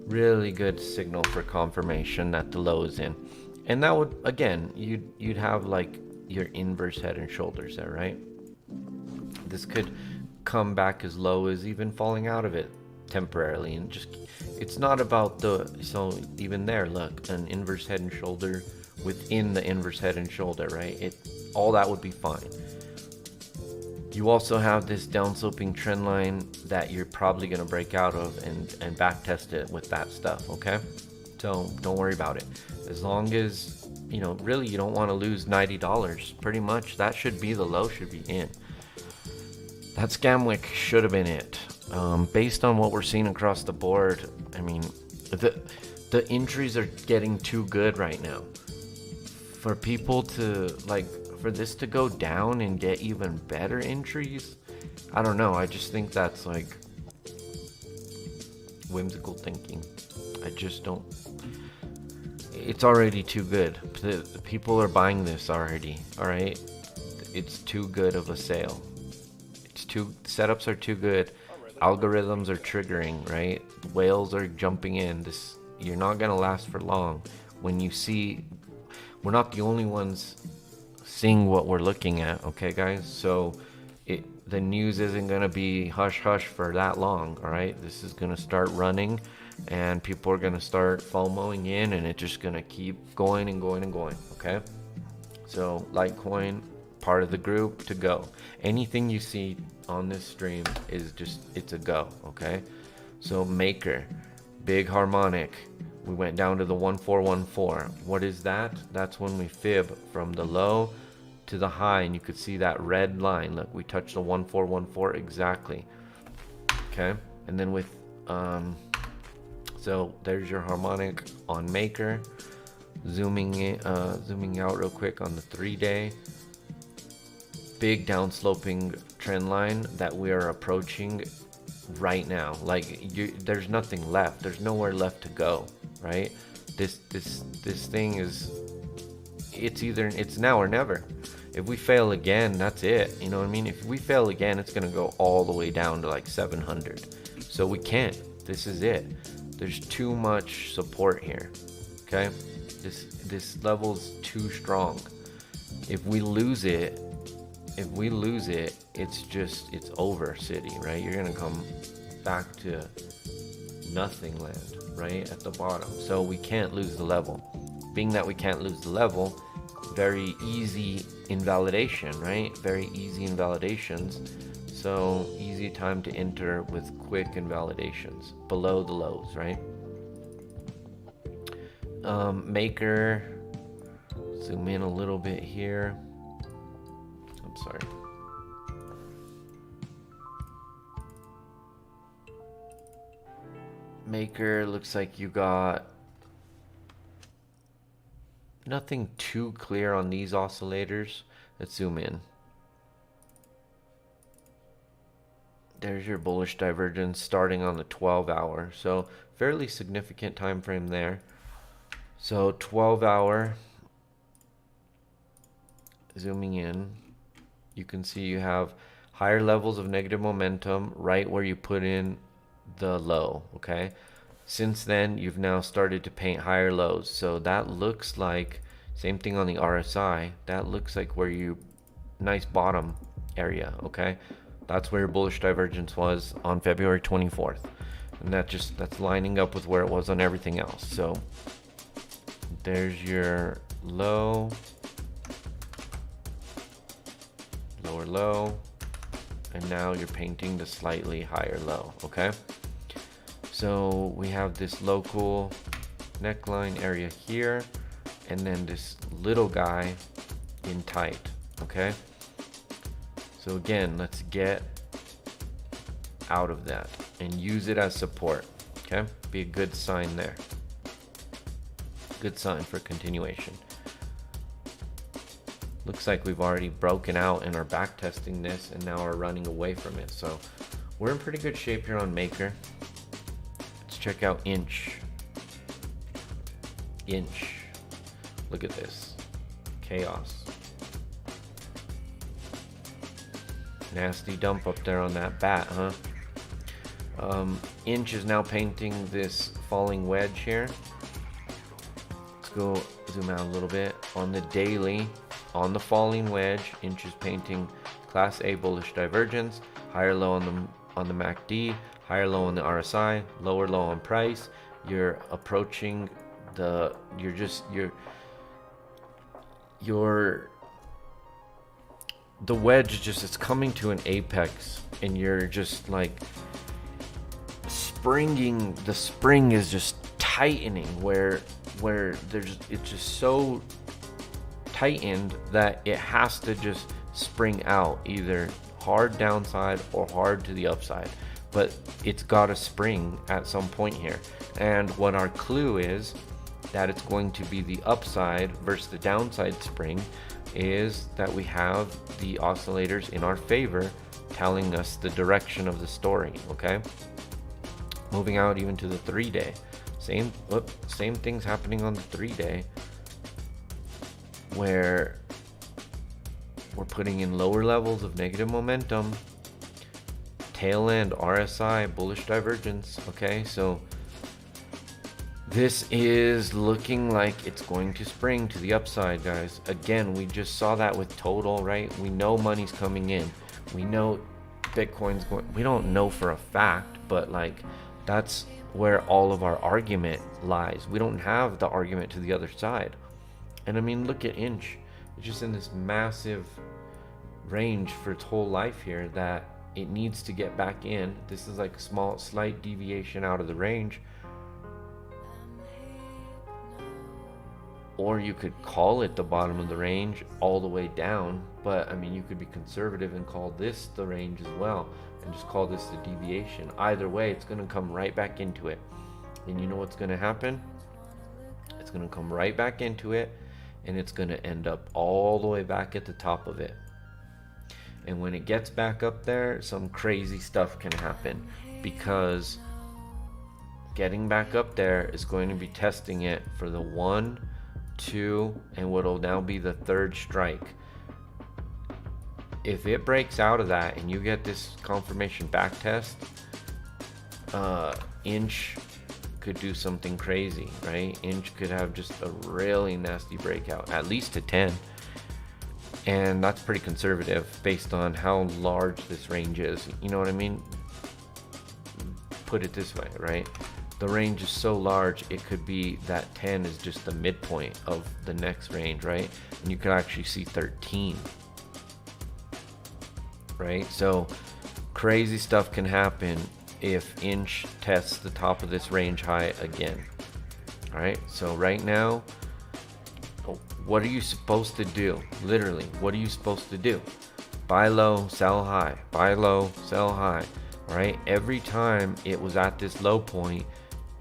Really good signal for confirmation that the low is in. And that would, again, you'd have like your inverse head and shoulders there, right? This could come back as low as even falling out of it temporarily, and just, it's not about the, so even there, look, an inverse head and shoulder within the inverse head and shoulder, right? All that would be fine. You also have this downsloping trend line that you're probably going to break out of and back test it with that stuff, okay? So don't worry about it. As long as, you know, really you don't want to lose $90. Pretty much that should be the low, should be in. That scam wick should have been it. Based on what we're seeing across the board, I mean, the entries are getting too good right now. For people to, like, for this to go down and get even better entries, I don't know. I just think that's like whimsical thinking. I just don't. It's already too good. The people are buying this already. All right, it's too good of a sale. It's too, setups are too good. Algorithms are triggering, right? Whales are jumping in. This, you're not gonna last for long. When you see, we're not the only ones seeing what we're looking at, okay guys? So the news isn't gonna be hush hush for that long, all right? This is gonna start running and people are gonna start FOMOing in, and it's just gonna keep going and going and going, okay? So Litecoin, part of the group to go. Anything you see on this stream is just, it's a go, okay? So Maker, big harmonic, we went down to the 1414. What is that? That's when we fib from the low to the high, and you could see that red line. Look, we touched the 1414 exactly. Okay, and then with so there's your harmonic on Maker. Zooming in, zooming out real quick on the 3-day. Big downsloping trend line that we are approaching right now. Like, there's nothing left. There's nowhere left to go, right? This thing is, it's now or never. If we fail again, that's it. You know what I mean? If we fail again, it's gonna go all the way down to like 700. So we can't. This is it. There's too much support here. Okay? This level's too strong. If we lose it, it's over, city, right? You're gonna come back to nothing land, right? At the bottom. So we can't lose the level. Being that we can't lose the level, very easy invalidation, right? Very easy invalidations. So easy time to enter with quick invalidations below the lows, right? Maker, zoom in a little bit here. I'm sorry. Maker, looks like you got nothing too clear on these oscillators. Let's zoom in. There's your bullish divergence starting on the 12-hour. So fairly significant time frame there. So 12-hour, zooming in, you can see you have higher levels of negative momentum right where you put in the low, okay? Since then, you've now started to paint higher lows. So that looks like, same thing on the RSI, that looks like where you, nice bottom area, okay? That's where your bullish divergence was on February 24th. And that's lining up with where it was on everything else. So there's your low, lower low, and now you're painting the slightly higher low, okay? So we have this local neckline area here, and then this little guy in tight, okay? So again, let's get out of that and use it as support, okay? Be a good sign there. Good sign for continuation. Looks like we've already broken out and are back testing this, and now are running away from it. So we're in pretty good shape here on Maker. Let's check out Inch. Inch. Look at this. Chaos. Nasty dump up there on that bat, huh? Inch is now painting this falling wedge here. Let's go zoom out a little bit. On the daily, on the falling wedge, Inch is painting Class A bullish divergence, higher low on the MACD, higher low on the RSI, lower low on price. You're approaching the, the wedge just is coming to an apex, and you're just like springing. The spring is just tightening where it's just so tightened that it has to just spring out, either hard downside or hard to the upside, but it's got to spring at some point here. And what our clue is that it's going to be the upside versus the downside spring is that we have the oscillators in our favor telling us the direction of the story, okay? Moving out even to the 3-day. Same things happening on the 3-day, where we're putting in lower levels of negative momentum, tail end RSI, bullish divergence, okay? So this is looking like it's going to spring to the upside, guys. Again, we just saw that with total, right? We know money's coming in. We know Bitcoin's going, we don't know for a fact, but like that's where all of our argument lies. We don't have the argument to the other side. And I mean, look at Inch. It's just in this massive range for its whole life here that it needs to get back in. This is like a small, slight deviation out of the range. Or you could call it the bottom of the range all the way down. But I mean, you could be conservative and call this the range as well, and just call this the deviation. Either way, it's going to come right back into it. And you know what's going to happen? It's going to come right back into it, and it's going to end up all the way back at the top of it. And when it gets back up there, some crazy stuff can happen, because getting back up there is going to be testing it for the 1, 2, and what will now be the 3rd strike. If it breaks out of that and you get this confirmation back test, Inch could do something crazy, right? Inch could have just a really nasty breakout, at least to 10. And that's pretty conservative based on how large this range is. You know what I mean? Put it this way, right? The range is so large, it could be that 10 is just the midpoint of the next range, right? And you could actually see 13, right? So crazy stuff can happen if Inch tests the top of this range high again. All right, so right now, what are you supposed to do? Literally, what are you supposed to do? Buy low, sell high. Buy low, sell high. Right? Every time it was at this low point,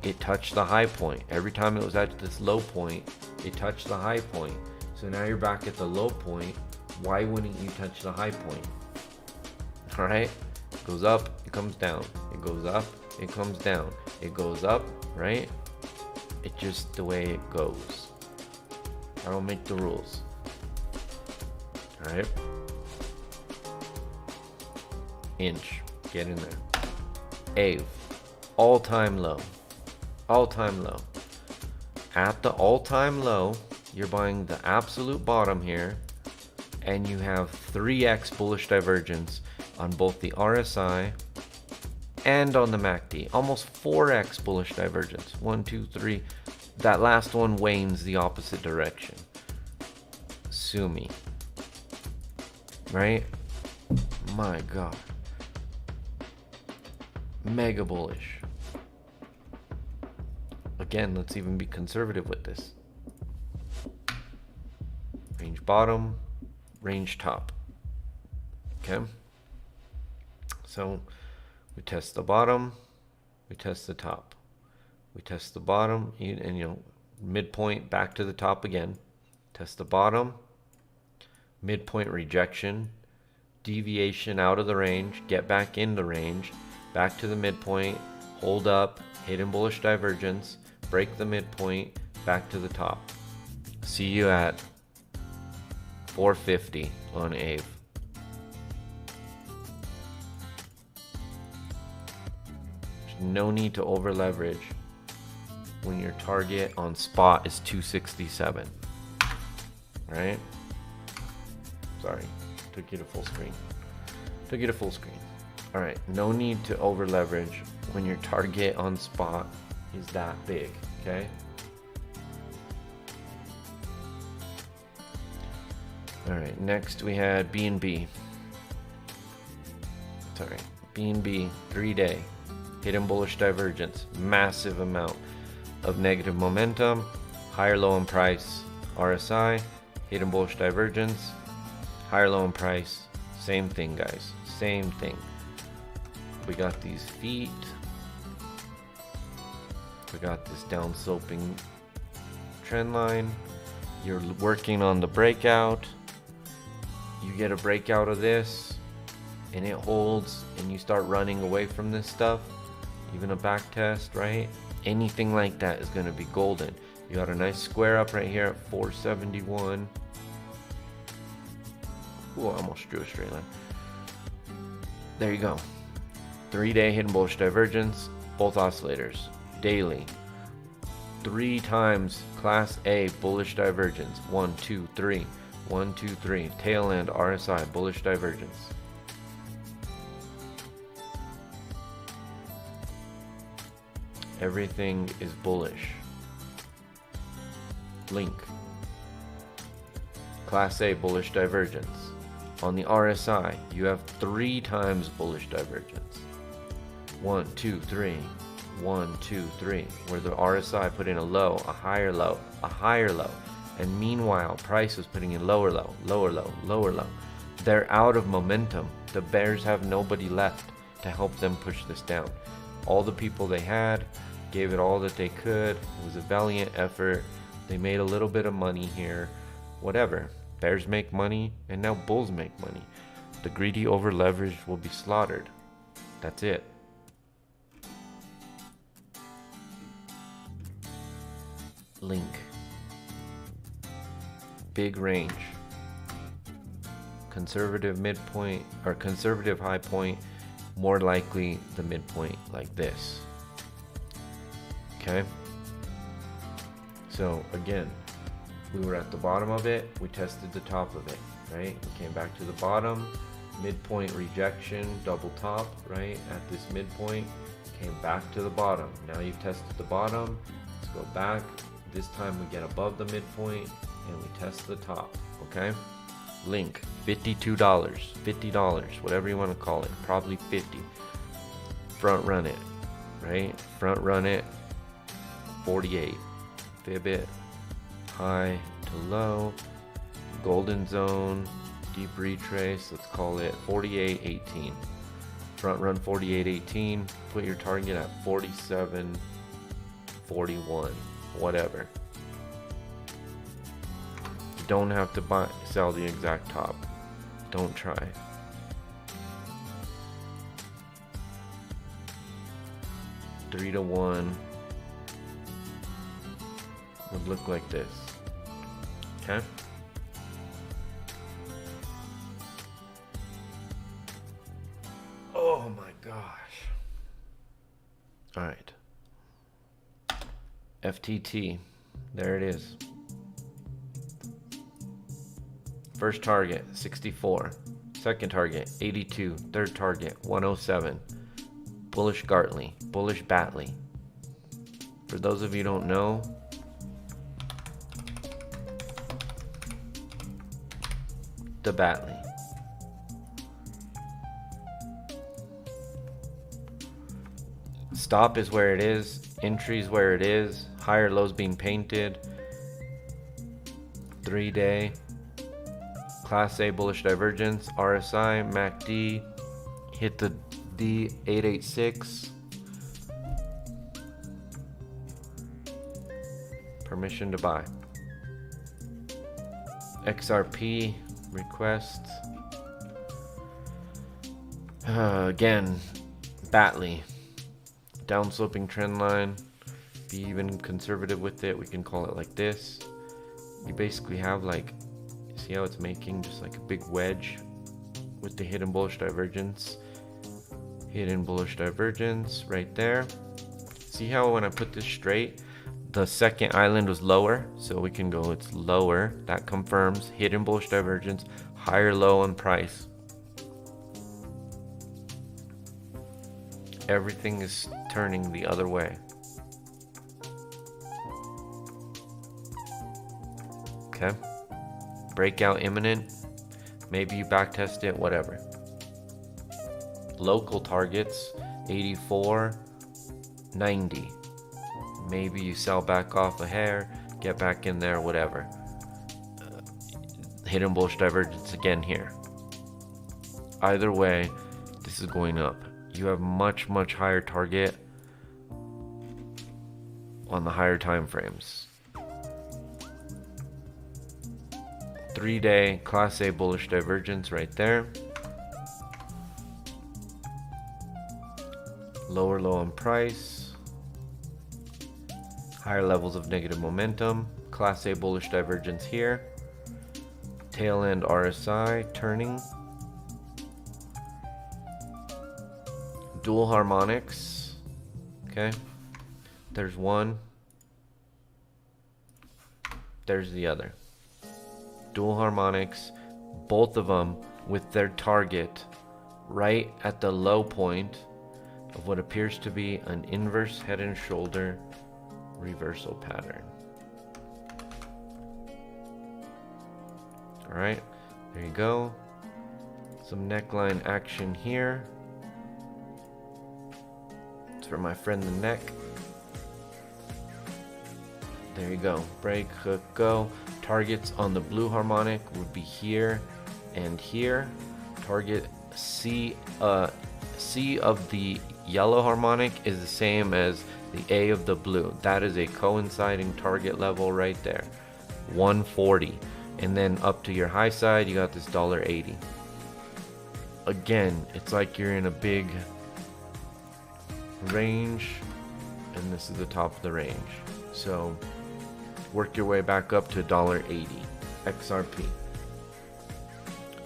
it touched the high point. Every time it was at this low point, it touched the high point. So now you're back at the low point. Why wouldn't you touch the high point? All right? Goes up, it comes down. It goes up, it comes down. It goes up, right? It's just the way it goes. I don't make the rules. Alright? Inch. Get in there. AVE. All-time low. All-time low. At the all-time low, you're buying the absolute bottom here, and you have 3x bullish divergence on both the RSI and on the MACD. Almost 4x bullish divergence. 1, 2, 3. That last one wanes the opposite direction. Sue me. Right? My God. Mega bullish. Again, let's even be conservative with this. Range bottom, range top. Okay? So we test the bottom, we test the top. We test the bottom, and midpoint back to the top again. Test the bottom, midpoint rejection, deviation out of the range, get back in the range, back to the midpoint, hold up, hidden bullish divergence, break the midpoint, back to the top. See you at 450 on AVE. There's no need to over leverage when your target on spot is 267. Right? Sorry, took you to full screen. Took you to full screen. Alright, no need to over leverage when your target on spot is that big, okay? Alright, next we had BNB. Sorry, BNB 3-day. Hidden bullish divergence. Massive amount of negative momentum. Higher low in price. RSI. Hidden bullish divergence. Higher low in price. Same thing, guys. Same thing. We got these feet. We got this down sloping trend line. You're working on the breakout. You get a breakout of this and it holds and you start running away from this stuff. Even a back test, right? Anything like that is going to be golden. You got a nice square up right here at 471. Ooh, I almost drew a straight line. There you go. 3-day hidden bullish divergence, both oscillators, daily. 3 times class A bullish divergence. 1, 2, 3. 1, 2, 3. Tail end RSI bullish divergence. Everything is bullish. Link. Class A bullish divergence. On the RSI, you have 3 times bullish divergence. 1, 2, 3. 1, 2, 3. Where the RSI put in a low, a higher low, a higher low. And meanwhile, price was putting in lower low, lower low, lower low. They're out of momentum. The bears have nobody left to help them push this down. All the people they had gave it all that they could. It was a valiant effort. They made a little bit of money here. Whatever. Bears make money, and now bulls make money. The greedy over leveraged will be slaughtered. That's it. Link. Big range. Conservative midpoint or conservative high point, more likely the midpoint like this. Okay? So again, we were at the bottom of it, we tested the top of it, right? We came back to the bottom, midpoint rejection, double top, right? At this midpoint, came back to the bottom. Now you've tested the bottom, let's go back. This time we get above the midpoint and we test the top, okay? Link, $52, $50, whatever you want to call it, probably 50. Front run it, right? Front run it, 48. Fib it, high to low, golden zone, deep retrace, let's call it 48.18. Front run 48.18, put your target at 47.41, whatever. You don't have to sell the exact top. Don't try. 3 to 1 would look like this. Okay. Oh my gosh. All right. FTT. There it is. First target, 64. Second target, 82. Third target, 107. Bullish Gartley. Bullish Batley. For those of you who don't know, the Batley. Stop is where it is. Entry is where it is. Higher lows being painted. 3-day. Class A bullish divergence. RSI, MACD. Hit the D886. Permission to buy. XRP requests. Again, Batley. Downsloping trend line. Be even conservative with it. We can call it like this. You basically have like, see how it's making just like a big wedge with the hidden bullish divergence. Hidden bullish divergence right there. See how when I put this straight, the second island was lower, so we can go it's lower. That confirms hidden bullish divergence, higher low on price. Everything is turning the other way. Okay. Breakout imminent. Maybe you backtest it, whatever. Local targets 84, 90. Maybe you sell back off a hair, get back in there, whatever. Hidden bullish divergence again here. Either way, this is going up. You have much higher target on the higher time frames. 3-day Class A bullish divergence right there. Lower low on price. Higher levels of negative momentum. Class A bullish divergence here. Tail end RSI turning. Dual harmonics. Okay. There's one. There's the other. Dual harmonics. Both of them with their target right at the low point of what appears to be an inverse head and shoulder reversal pattern. All right, there you go. Some neckline action here. It's for my friend the neck. There you go. Break, hook, go. Targets on the blue harmonic would be here and here. Target C of the yellow harmonic is the same as the A of the blue. That is a coinciding target level right there. 140. And then up to your high side, you got this $1.80. Again, it's like you're in a big range, and this is the top of the range. So work your way back up to $1.80 XRP.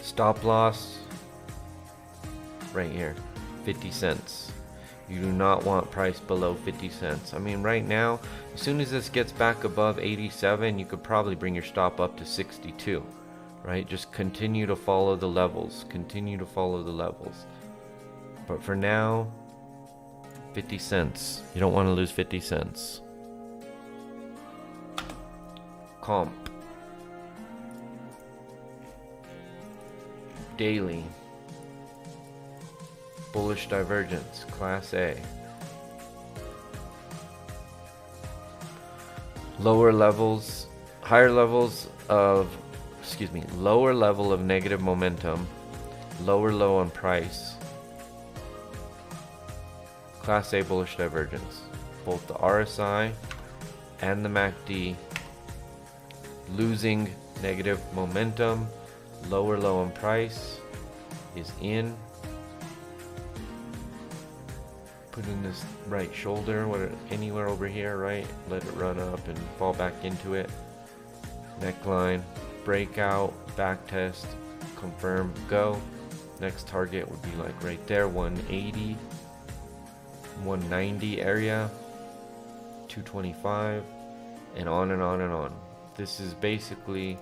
Stop loss right here, 50 cents. You do not want price below 50 cents. I mean, right now, as soon as this gets back above 87, you could probably bring your stop up to 62, right? Just continue to follow the levels. Continue to follow the levels. But for now, 50 cents. You don't want to lose 50 cents. Comp. Daily. Bullish divergence, Class A. Lower levels, higher levels of, lower level of negative momentum, lower low on price. Class A bullish divergence. Both the RSI and the MACD losing negative momentum, lower low on price is in. put in this right shoulder, anywhere over here, right? Let it run up and fall back into it. Neckline, breakout, back test, confirm, go. Next target would be like right there, 180, 190 area, 225, and on and on and on. This is basically,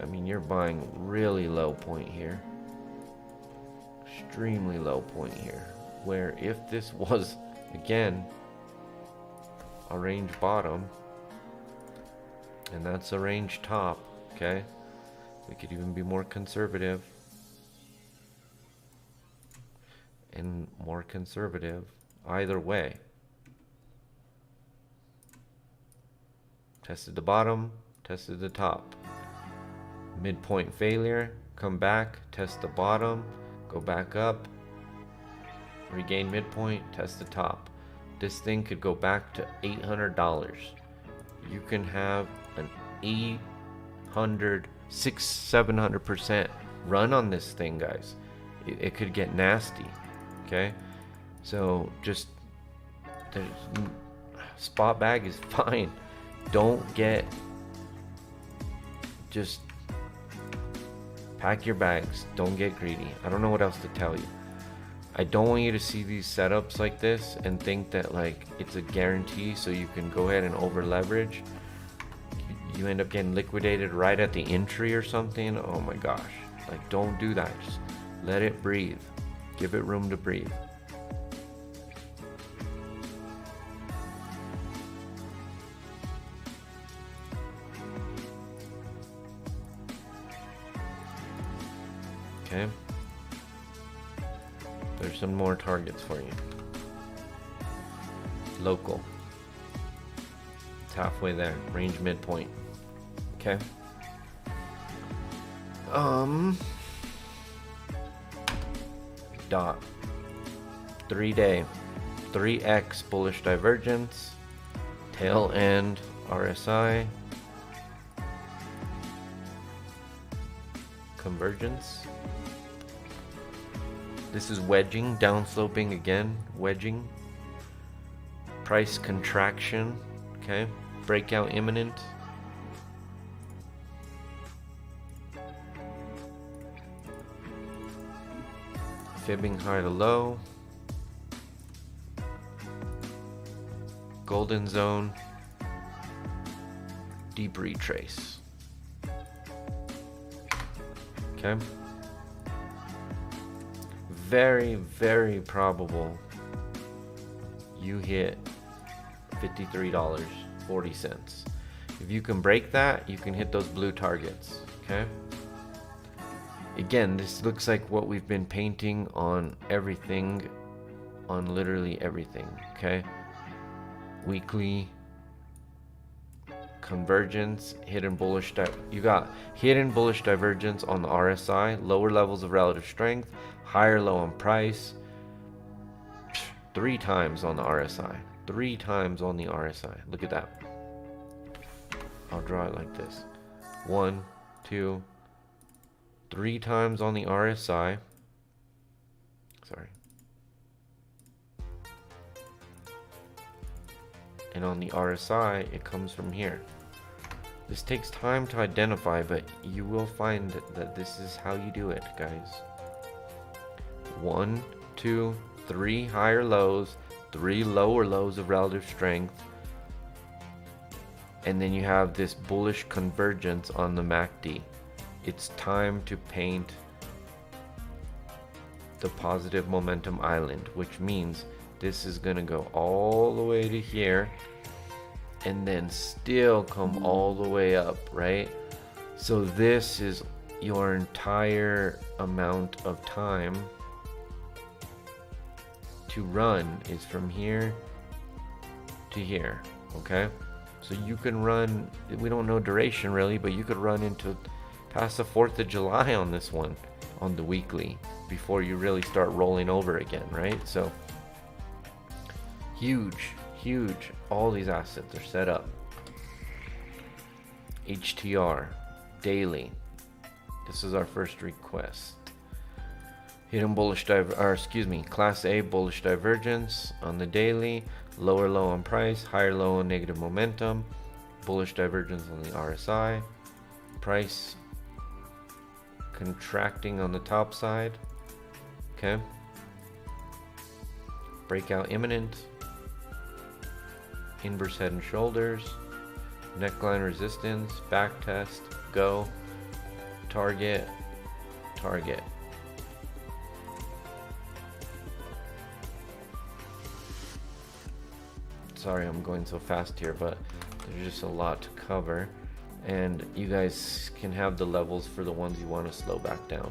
I mean, you're buying really low point here. Extremely low point here. Where if this was, again, a range bottom, and that's a range top, okay? We could even be more conservative. And more conservative either way. Tested the bottom, tested the top. Midpoint failure, come back, test the bottom, go back up, regain midpoint, test the top. This thing could go back to $800. You can have an 800, 600, 700% run on this thing, guys. It could get nasty. Okay, so just spot bag is fine. Don't get, just pack your bags. Don't get greedy. I don't know what else to tell you. I don't want you to see these setups like this and think that like it's a guarantee so you can go ahead and over leverage. You end up getting liquidated right at the entry or something. Oh my gosh, like don't do that. Just let it breathe. Give it room to breathe. Okay. There's some more targets for you. Local. It's halfway there. Range midpoint. Okay. Dot 3-day 3x bullish divergence, tail end RSI, convergence. This is wedging, downsloping again, wedging, price contraction, okay, breakout imminent. Fibbing high to low, golden zone, deep retrace. Okay. Very, very probable you hit $53.40. If you can break that, you can hit those blue targets. Okay. Again, this looks like what we've been painting on everything, on literally everything, okay? Weekly convergence, hidden bullish, you got hidden bullish divergence on the RSI, lower levels of relative strength, higher low on price, 3 times on the RSI, 3 times on the RSI. Look at that. I'll draw it like this. 1, 2, 3 times on the RSI. Sorry. And on the RSI, it comes from here. This takes time to identify, but you will find that this is how you do it, guys. 1, 2, 3 higher lows, 3 lower lows of relative strength. And then you have this bullish convergence on the MACD. It's time to paint the positive momentum island, which means this is going to go all the way to here and then still come all the way up, right? So this is your entire amount of time to run is from here to here, okay? So you can run, we don't know duration really, but you could run into past the 4th of July on this one, on the weekly, before you really start rolling over again, right? So huge, huge. All these assets are set up. HTR, daily. This is our first request. Hidden bullish class A bullish divergence on the daily, lower low on price, higher low on negative momentum, bullish divergence on the RSI, price contracting on the top side. Okay. Breakout imminent, inverse head and shoulders, neckline resistance, back test, go, target, target. Sorry I'm going so fast here, but there's just a lot to cover, and you guys can have the levels for the ones you want to slow back down.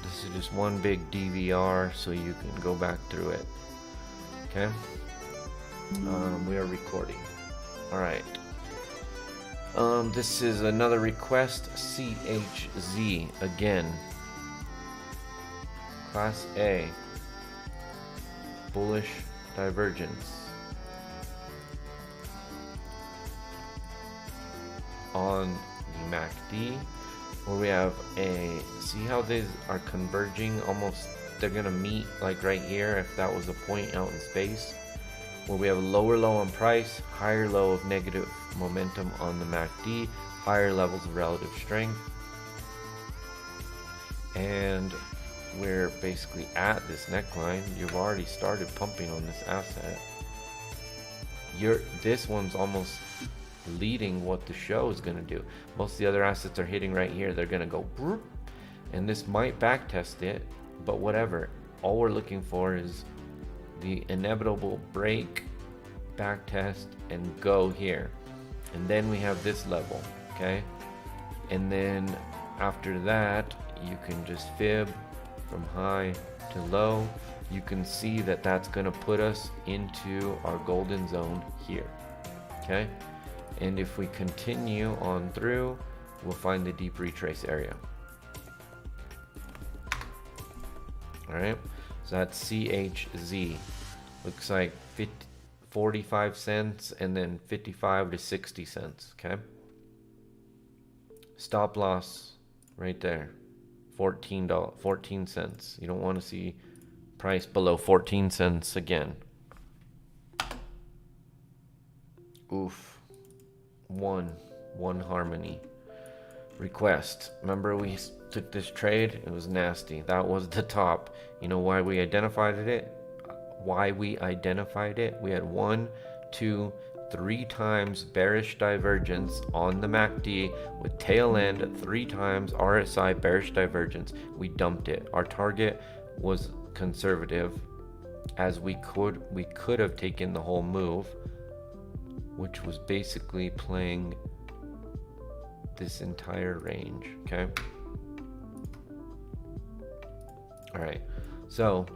This is just one big DVR so you can go back through it. Okay. We are recording. Alright. This is another request. CHZ again. Class A. Bullish divergence. On the MACD, where we have a, see how these are converging almost, they're gonna meet like right here if that was a point out in space, where we have a lower low on price, higher low of negative momentum on the MACD, higher levels of relative strength, and we're basically at this neckline. You've already started pumping on this asset. This one's almost leading what the show is going to do. Most of the other assets are hitting right here. They're going to go broop, and this might back test it, but whatever. All we're looking for is the inevitable break, back test, and go here. And then we have this level, okay? And then after that, you can just fib from high to low. You can see that that's going to put us into our golden zone here, okay? And if we continue on through, we'll find the deep retrace area. All right, so that's CHZ. Looks like 45 cents and then 55 to 60 cents, okay? Stop loss right there, $14 cents. You don't want to see price below 14 cents again. Oof. One harmony. Request. Remember we took this trade? It was nasty. That was the top. You know why we identified it? We had 1, 2, 3 times bearish divergence on the MACD with tail end 3 times RSI bearish divergence. We dumped it. Our target was conservative, as we could have taken the whole move, which was basically playing this entire range, okay? All right, so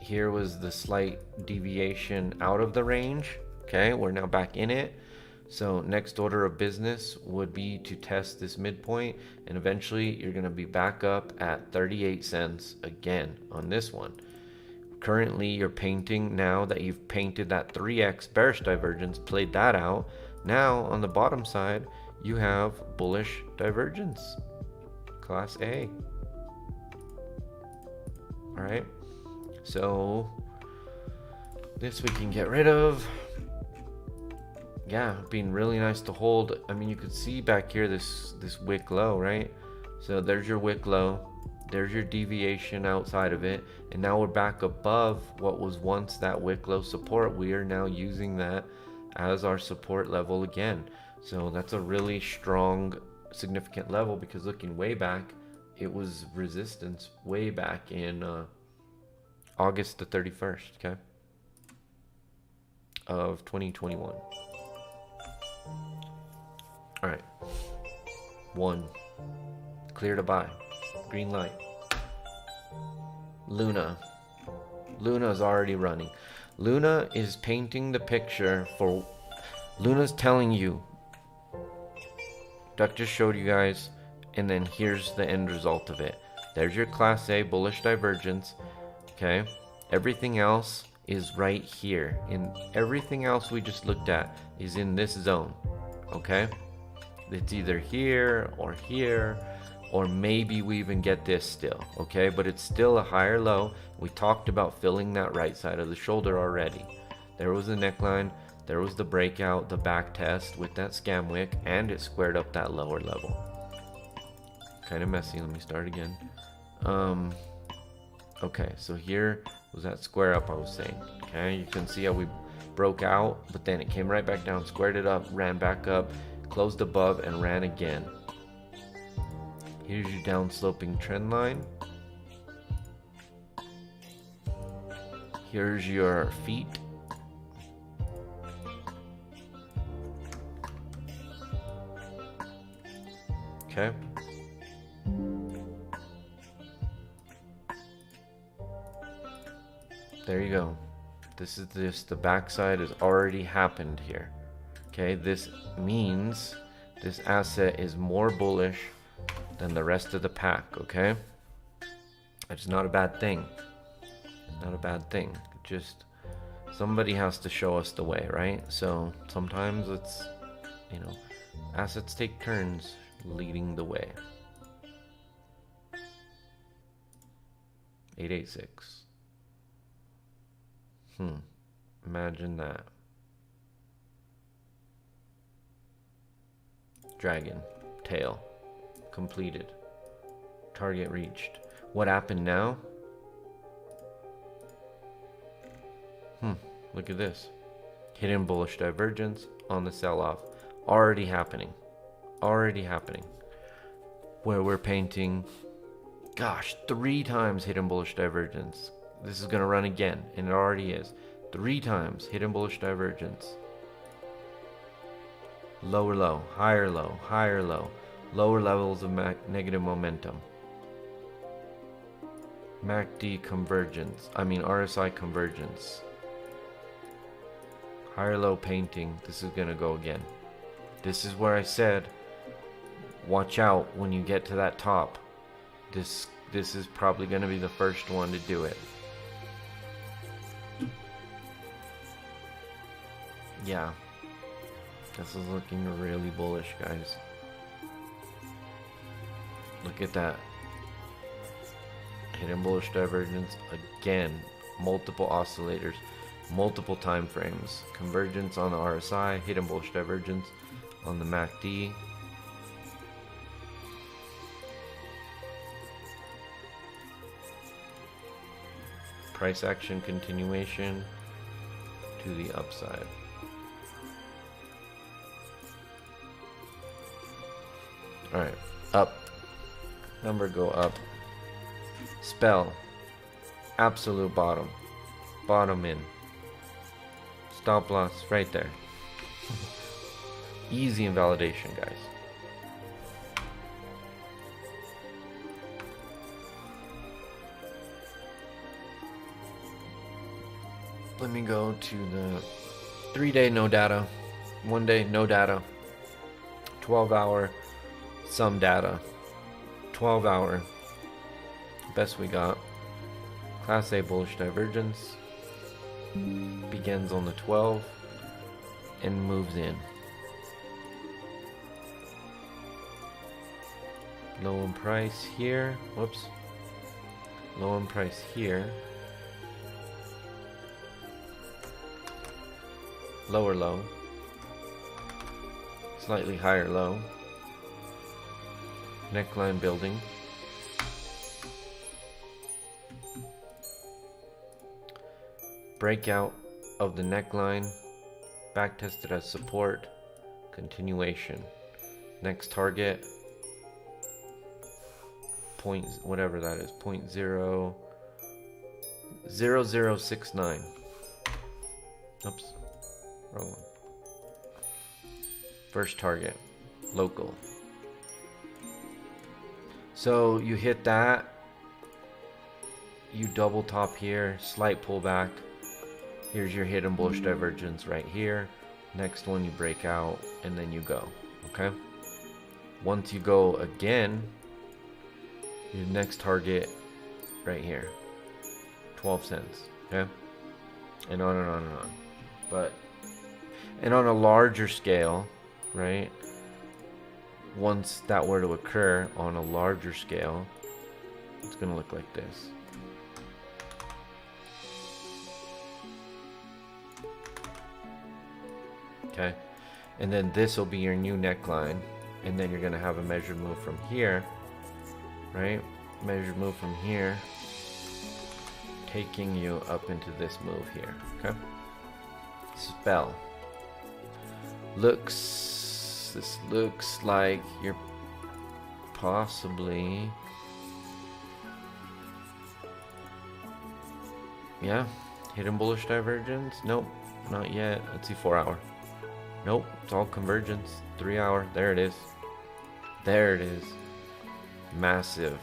here was the slight deviation out of the range, okay? We're now back in it. So next order of business would be to test this midpoint, and eventually you're gonna be back up at 38 cents again on this one. Currently you're painting, now that you've painted that 3x bearish divergence, played that out, now on the bottom side you have bullish divergence, class A. All right, so this we can get rid of. Yeah, being really nice to hold. I mean, you could see back here this wick low, right? So there's your wick low, there's your deviation outside of it, and now we're back above what was once that wick low support. We are now using that as our support level again. So that's a really strong, significant level, because looking way back, it was resistance way back in August the 31st, okay, of 2021. All right, 1, clear to buy, green light. Luna's already running. Luna is painting the picture for, Luna's telling you, Duck just showed you guys, and then here's the end result of it. There's your class A bullish divergence, okay? Everything else is right here, and everything else we just looked at is in this zone, okay? It's either here or here. or maybe we even get this still, okay? But it's still a higher low. We talked about filling that right side of the shoulder already. There was the neckline, there was the breakout, the back test with that scam wick, and it squared up that lower level. Kind of messy. Let me start again. Okay, so here was that square up I was saying. Okay, you can see how we broke out, but then it came right back down, squared it up, ran back up, closed above, and ran again. Here's your down sloping trend line. Here's your feet. Okay. There you go. This is the backside has already happened here. Okay, this means this asset is more bullish than the rest of the pack, okay? It's not a bad thing. Not a bad thing. Just somebody has to show us the way, right? So sometimes it's, you know, assets take turns leading the way. 886. Imagine that. Dragon. Tail. Completed. Target reached. What happened now? Look at this. Hidden bullish divergence on the sell-off. Already happening. Already happening. Where we're painting, gosh, 3 times hidden bullish divergence. This is going to run again, and it already is. 3 times hidden bullish divergence. Lower low, higher low, higher low. Lower levels of negative momentum. MACD convergence. RSI convergence. Higher low painting. This is going to go again. This is where I said, watch out when you get to that top. This is probably going to be the first one to do it. Yeah. This is looking really bullish, guys. Look at that. Hidden bullish divergence again. Multiple oscillators. Multiple time frames. Convergence on the RSI. Hidden bullish divergence on the MACD. Price action continuation to the upside. Alright, up. Number go up. Spell. Absolute bottom. Bottom in. Stop loss right there. Easy invalidation, guys. Let me go to the 3-day no data, 1 day no data, 12-hour some data, 12-hour best we got. Class A bullish divergence begins on the 12 and moves in. Low in price here. Whoops. Low in price here. Lower low. Slightly higher low. Neckline building. Breakout of the neckline. Back tested as support. Continuation. Next target. Point whatever that is. 0.0069. Oops. Wrong one. First target. Local. So you hit that. You double top here. Slight pullback. Here's your hidden bullish divergence right here. Next one you break out and then you go. Okay. Once you go again, your next target right here. 12 cents. Okay. And on and on and on. And on a larger scale, right? once that were to occur on a larger scale, it's going to look like this. Okay, and then this will be your new neckline, and then you're going to have a measured move from here, right? Measured move from here, taking you up into this move here. Okay, spell. This looks like you're possibly, yeah, hidden bullish divergence. Nope, not yet. Let's see, 4 hour. Nope, it's all convergence. 3 hour. There it is. There it is. Massive.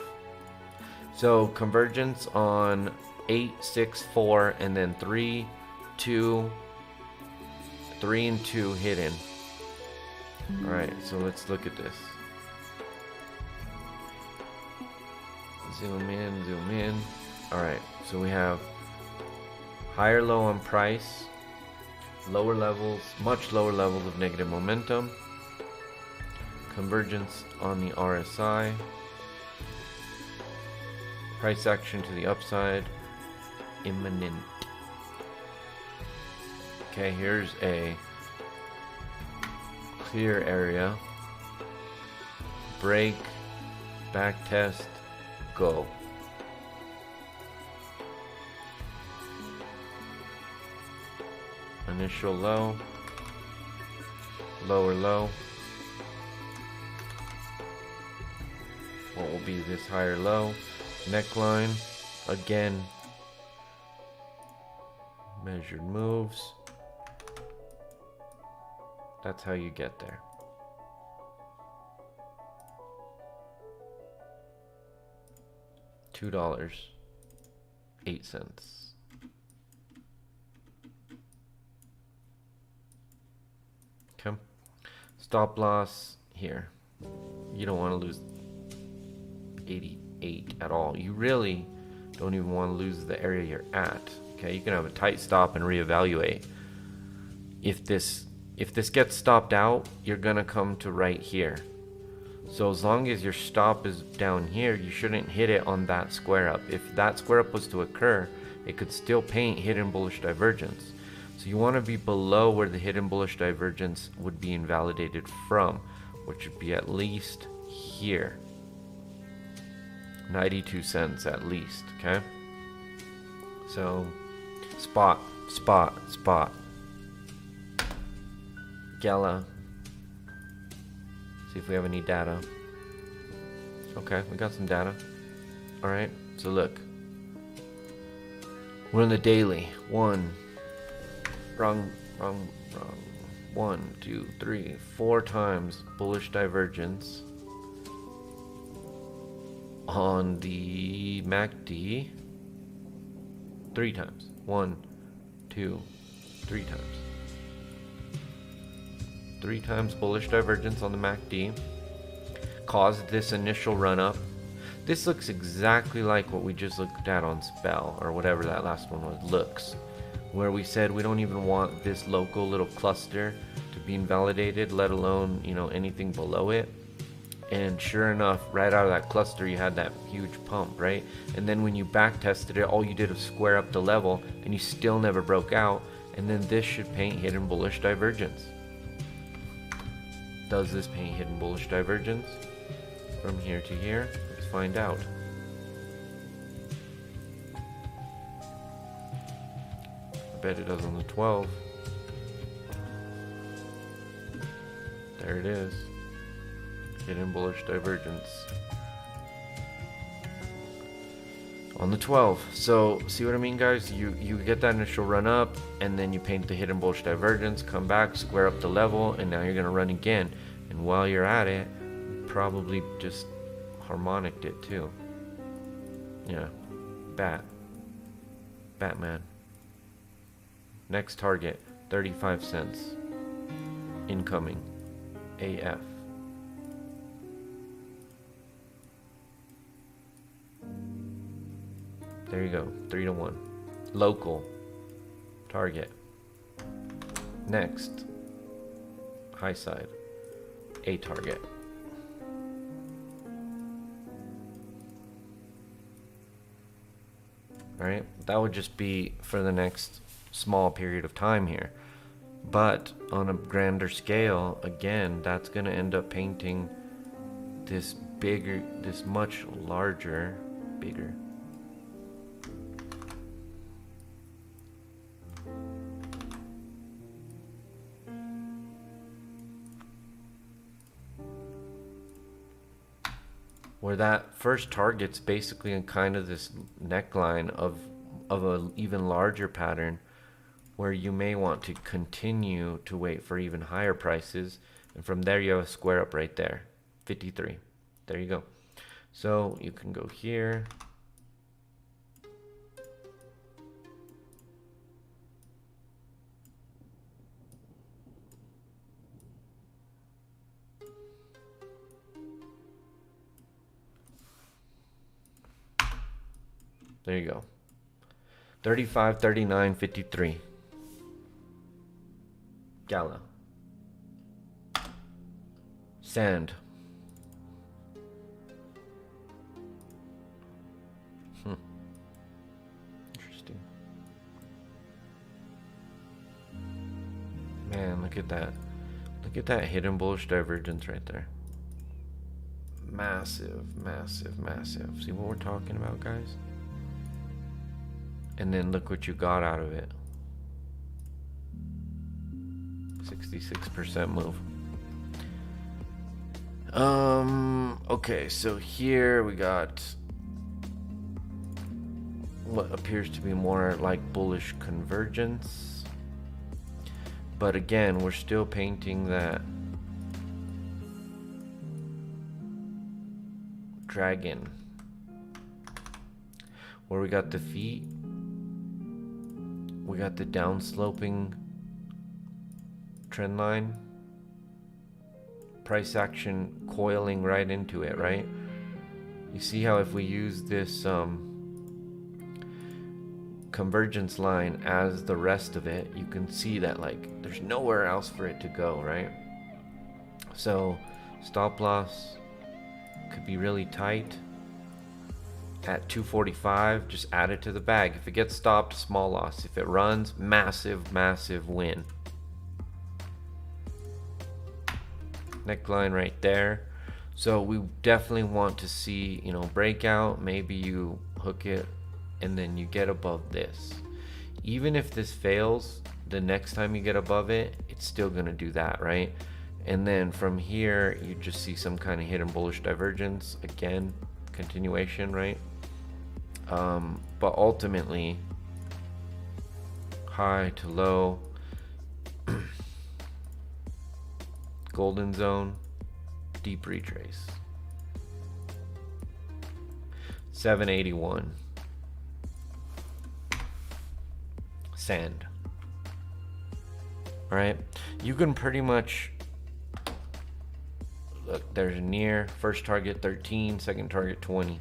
So convergence on 8, 6, 4, and then 3, 2, 3 and 2 hidden. Alright, so let's look at this. Zoom in, zoom in. Alright, so we have higher low on price, lower levels, much lower levels of negative momentum, convergence on the RSI, price action to the upside, imminent. Okay, here's a clear area. Break, back test, go. Initial low, lower low. What will be this higher low? Neckline, again, measured moves. That's how you get there. $2.08. Okay. Stop loss here. You don't want to lose 88 at all. You really don't even want to lose the area you're at. Okay, you can have a tight stop and reevaluate. If this gets stopped out, you're gonna come to right here. So as long as your stop is down here, you shouldn't hit it on that square up. If that square up was to occur, it could still paint hidden bullish divergence. So you want to be below where the hidden bullish divergence would be invalidated from, which would be at least here. 92 cents at least, okay? So spot. Gala. See if we have any data. Okay, we got some data. Alright, so look. We're in the daily. Wrong. 1, 2, 3, 4 times bullish divergence on the MACD. 3 times. 1, 2, 3 times. 3 times bullish divergence on the MACD caused this initial run up. This looks exactly like what we just looked at on Spell, or whatever that last one was, looks, where we said we don't even want this local little cluster to be invalidated, let alone, you know, anything below it. And sure enough, right out of that cluster you had that huge pump, right? And then when you back tested it, all you did was square up the level and you still never broke out. And then this should paint hidden bullish divergence. Does this paint hidden bullish divergence from here to here? Let's find out. I bet it does on the 12. There it is. Hidden bullish divergence on the 12. So see what I mean, guys? You get that initial run up, and then you paint the hidden bullish divergence, come back, square up the level, and now you're gonna run again. And while you're at it, you probably just harmonicked it too. Yeah, Batman. Next target, 35 cents. Incoming, AF. There you go, 3 to 1. Local target. Next, high side, a target. right? That would just be for the next small period of time here. But on a grander scale, again, that's going to end up painting this bigger, this much larger, bigger. Where that first target's basically in kind of this neckline of an even larger pattern, where you may want to continue to wait for even higher prices, and from there you have a square up right there, 53. There you go. So you can go here, there you go, 35, 39, 53. Gala. Sand. Interesting. Man, look at that. Look at that hidden bullish divergence right there. Massive, massive, massive. See what we're talking about, guys? And then look what you got out of it. 66% move. Okay, so here we got what appears to be more like bullish convergence. But again, we're still painting that dragon. Where we got the feet, we got the downsloping trend line, price action coiling right into it, right? You see how if we use this convergence line as the rest of it, you can see that like there's nowhere else for it to go, right? So stop loss could be really tight at 245. Just add it to the bag. If it gets stopped, small loss. If it runs, massive, massive win. Neckline right there. So we definitely want to see, you know, breakout. Maybe you hook it and then you get above this. Even if this fails, the next time you get above it, it's still going to do that, right? And then from here, you just see some kind of hidden bullish divergence. Again, continuation, right? But ultimately, high to low, golden zone, deep retrace. 781. Sand. All right, you can pretty much look, there's a near, first target 13, second target 20.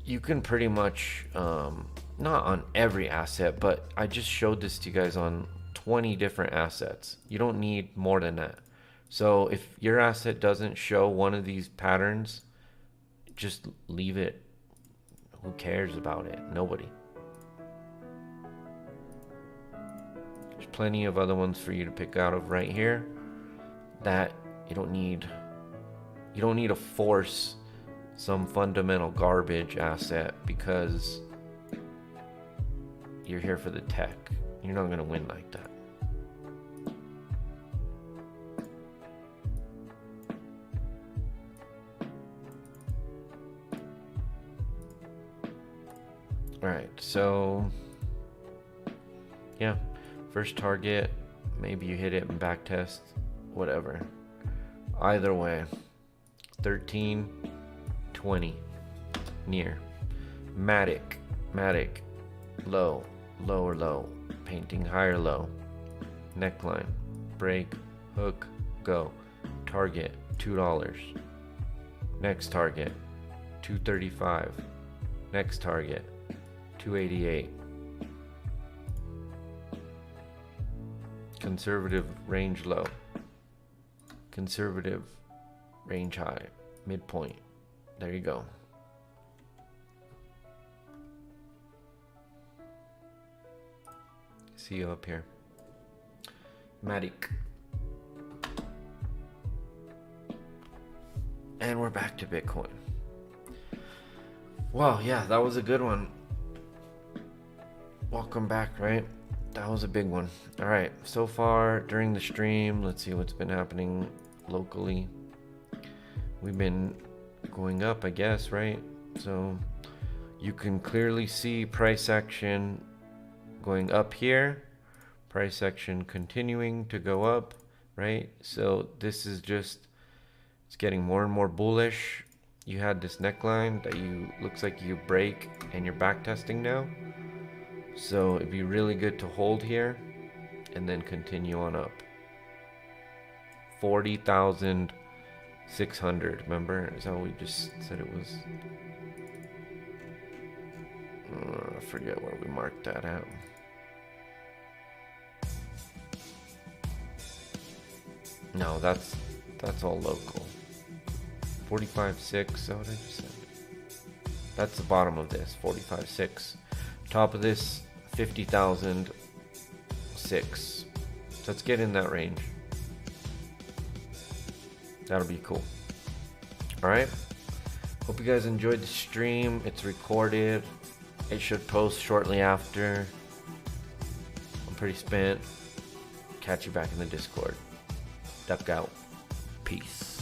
You can pretty much not on every asset, but I just showed this to you guys on 20 different assets. You don't need more than that. So if your asset doesn't show one of these patterns, just leave it. Who cares about it? Nobody. There's plenty of other ones for you to pick out of right here that you don't need to force some fundamental garbage asset because you're here for the tech. You're not going to win like that. Alright, so yeah, first target, maybe you hit it and back test, whatever. Either way, 13, 20, near, matic, low, lower low, painting higher low, neckline, break, hook, go, target $2, next target 235, next target 288, conservative range low, conservative range high, midpoint. There you go. See you up here. Matic. And we're back to Bitcoin. Wow, yeah, that was a good one. Welcome back, right? That was a big one. All right, so far during the stream, let's see what's been happening locally. We've been going up, I guess, right? So you can clearly see price action going up here, price action continuing to go up, right? So this is just, it's getting more and more bullish. You had this neckline that looks like you break and you're back testing now. So it'd be really good to hold here and then continue on up. 40,600, remember? Is that what we just said it was? I forget where we marked that out. No, that's all local. 45.6, is that what I just said? That's the bottom of this, 45.6. Top of this, 50,006. So let's get in that range. That'll be cool. Alright. Hope you guys enjoyed the stream. It's recorded. It should post shortly after. I'm pretty spent. Catch you back in the Discord. Duck out. Peace.